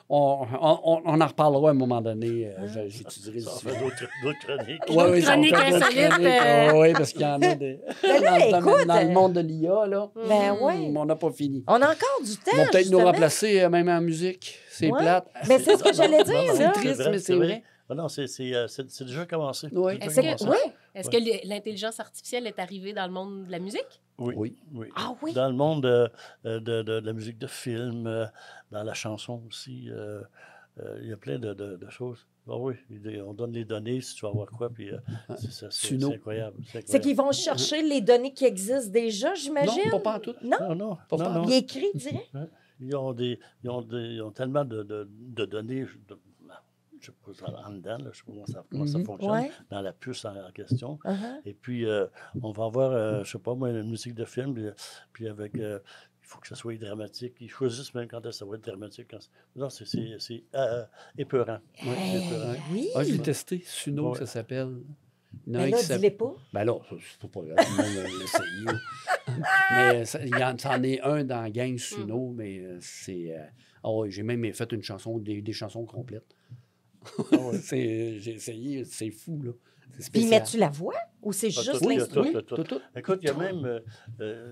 on en reparlera à un moment donné. J'étudierai le Ça sujet. fait d'autres chroniques. Oui, ça chroniques fait d'autres insolites, chroniques. Oui, parce qu'il y en a des... Ben là, dans, écoute, dans le monde de l'IA, là. Ben oui. On n'a pas fini. On a encore du temps, Ils vont peut-être nous justement. remplacer même en musique. C'est Ouais. plate. Ben, c'est ce que j'allais Non, dire, non, là. C'est triste, mais c'est vrai. Ah non, c'est déjà commencé. Oui. C'est Est-ce déjà que, commencé. ouais. Est-ce que l'intelligence artificielle est arrivée dans le monde de la musique? Oui. Oui. oui. Ah oui? Dans le monde de la musique de film, dans la chanson aussi, il y a plein de choses. Ah oui, on donne les données, si tu vas voir quoi, puis c'est Suno. incroyable. C'est qu'ils vont chercher les données qui existent déjà, j'imagine? Non, pas en tout. Non? Non, non, Pas non, pas. non. Il est écrit direct? Ils ont tellement de données. Je ne sais pas en dedans, là, je sais pas comment ça fonctionne, Ouais. dans la puce en question. Uh-huh. Et puis, on va avoir, je ne sais pas moi, une musique de film, puis avec, il faut que ça soit dramatique. Ils choisissent même quand ça va être dramatique. Non, c'est épeurant. Ouais, c'est Hey, épeurant. oui. Ah, j'ai testé. Suno, Ouais. ça s'appelle. Il y en a Mais un là, qui s'appelle- dis-les pas. Ben là, c'est pas grave, même l'essayer. Mais c'en est un dans la gang Suno, mais c'est... Ah ouais, j'ai même fait une chanson, des chansons complètes. J'ai essayé, c'est fou, là. C'est Puis spécial. mets-tu la voix ou c'est Ah, juste tout, il y a l'instrument? tout, il y a tout. Tout. Écoute, il y a même,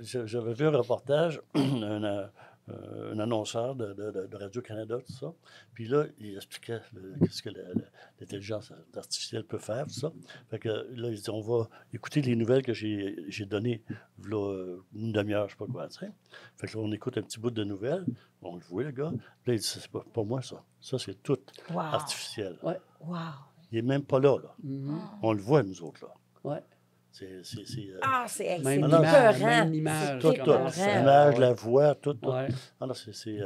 j'avais vu un reportage, un annonceur de Radio-Canada, tout ça. Puis là, il expliquait ce que l'intelligence artificielle peut faire, tout ça. Fait que là, il dit, on va écouter les nouvelles que j'ai données, là, une demi-heure, je sais pas quoi, tu sais. Fait que là, on écoute un petit bout de nouvelles, on le voit, le gars. Puis là, il dit, c'est pas moi, ça. Ça, c'est tout Wow. artificiel. Ouais. Wow. Il n'est même pas là, là. Mhm. On le voit, nous autres, là. Ouais. Ah, c'est Même non, l'image, épeurant. même l'image. C'est tout, épeurant. l'image, la voix, tout. Ouais. Ah non, c'est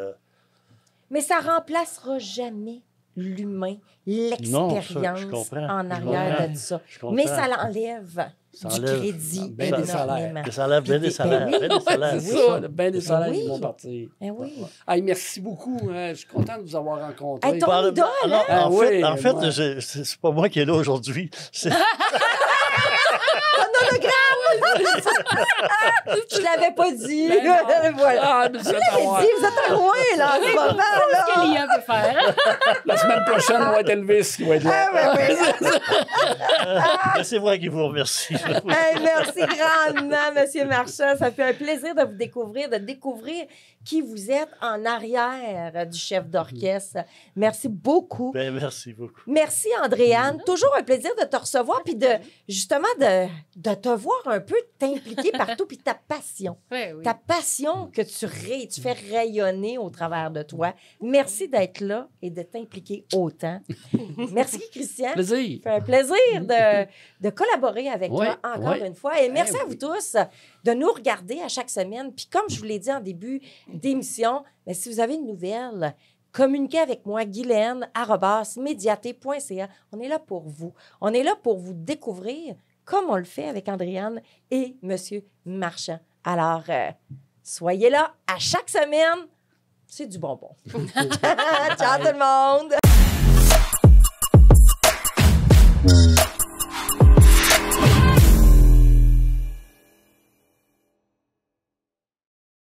Mais ça remplacera jamais l'humain, l'expérience je comprends. en Je arrière comprends. de ça. Je comprends. Mais ça l'enlève Ça du enlève crédit ben des salaires. énormément. Des salaires, bien des salaires. oui. bien des salaires. C'est Oui. ça, bien des salaires Oui. qui vont partir. Eh oui. Hey, merci beaucoup. Je suis content de vous avoir rencontré. Hey, ton Parle- idole, Alors, hein? Ah oui, en fait, moi. c'est pas moi qui est là aujourd'hui. C'est Je l'avais pas dit. Ben non. Voilà. Ah, mais c'est à J'ai voir. dit, vous êtes loin, là, en ce moment, là. Qu'est-ce que l'IA peut faire? La semaine prochaine, on va être Elvis qui va être là. Ah, ouais, ouais. c'est moi qui vous remercie. Hey, merci grandement, M. Marchand. Ça fait un plaisir de vous découvrir, de découvrir qui vous êtes en arrière du chef d'orchestre. Merci beaucoup. Ben, merci beaucoup. Merci, Andréane. Toujours un plaisir de te recevoir puis de, justement, de te voir un peu t'impliquer partout, puis ta passion. Ouais, oui. Ta passion que tu fais rayonner au travers de toi. Merci d'être là et de t'impliquer autant. Merci, Christian. Plaisir. Ça fait un plaisir de collaborer avec toi encore une fois. Et merci à vous tous de nous regarder à chaque semaine. Puis comme je vous l'ai dit en début d'émission, bien, si vous avez une nouvelle, communiquez avec moi, Guylaine, @mediaté.ca. On est là pour vous. On est là pour vous découvrir comme on le fait avec Andréane et M. Marchand. Alors, soyez là à chaque semaine. C'est du bonbon. Ciao tout le monde!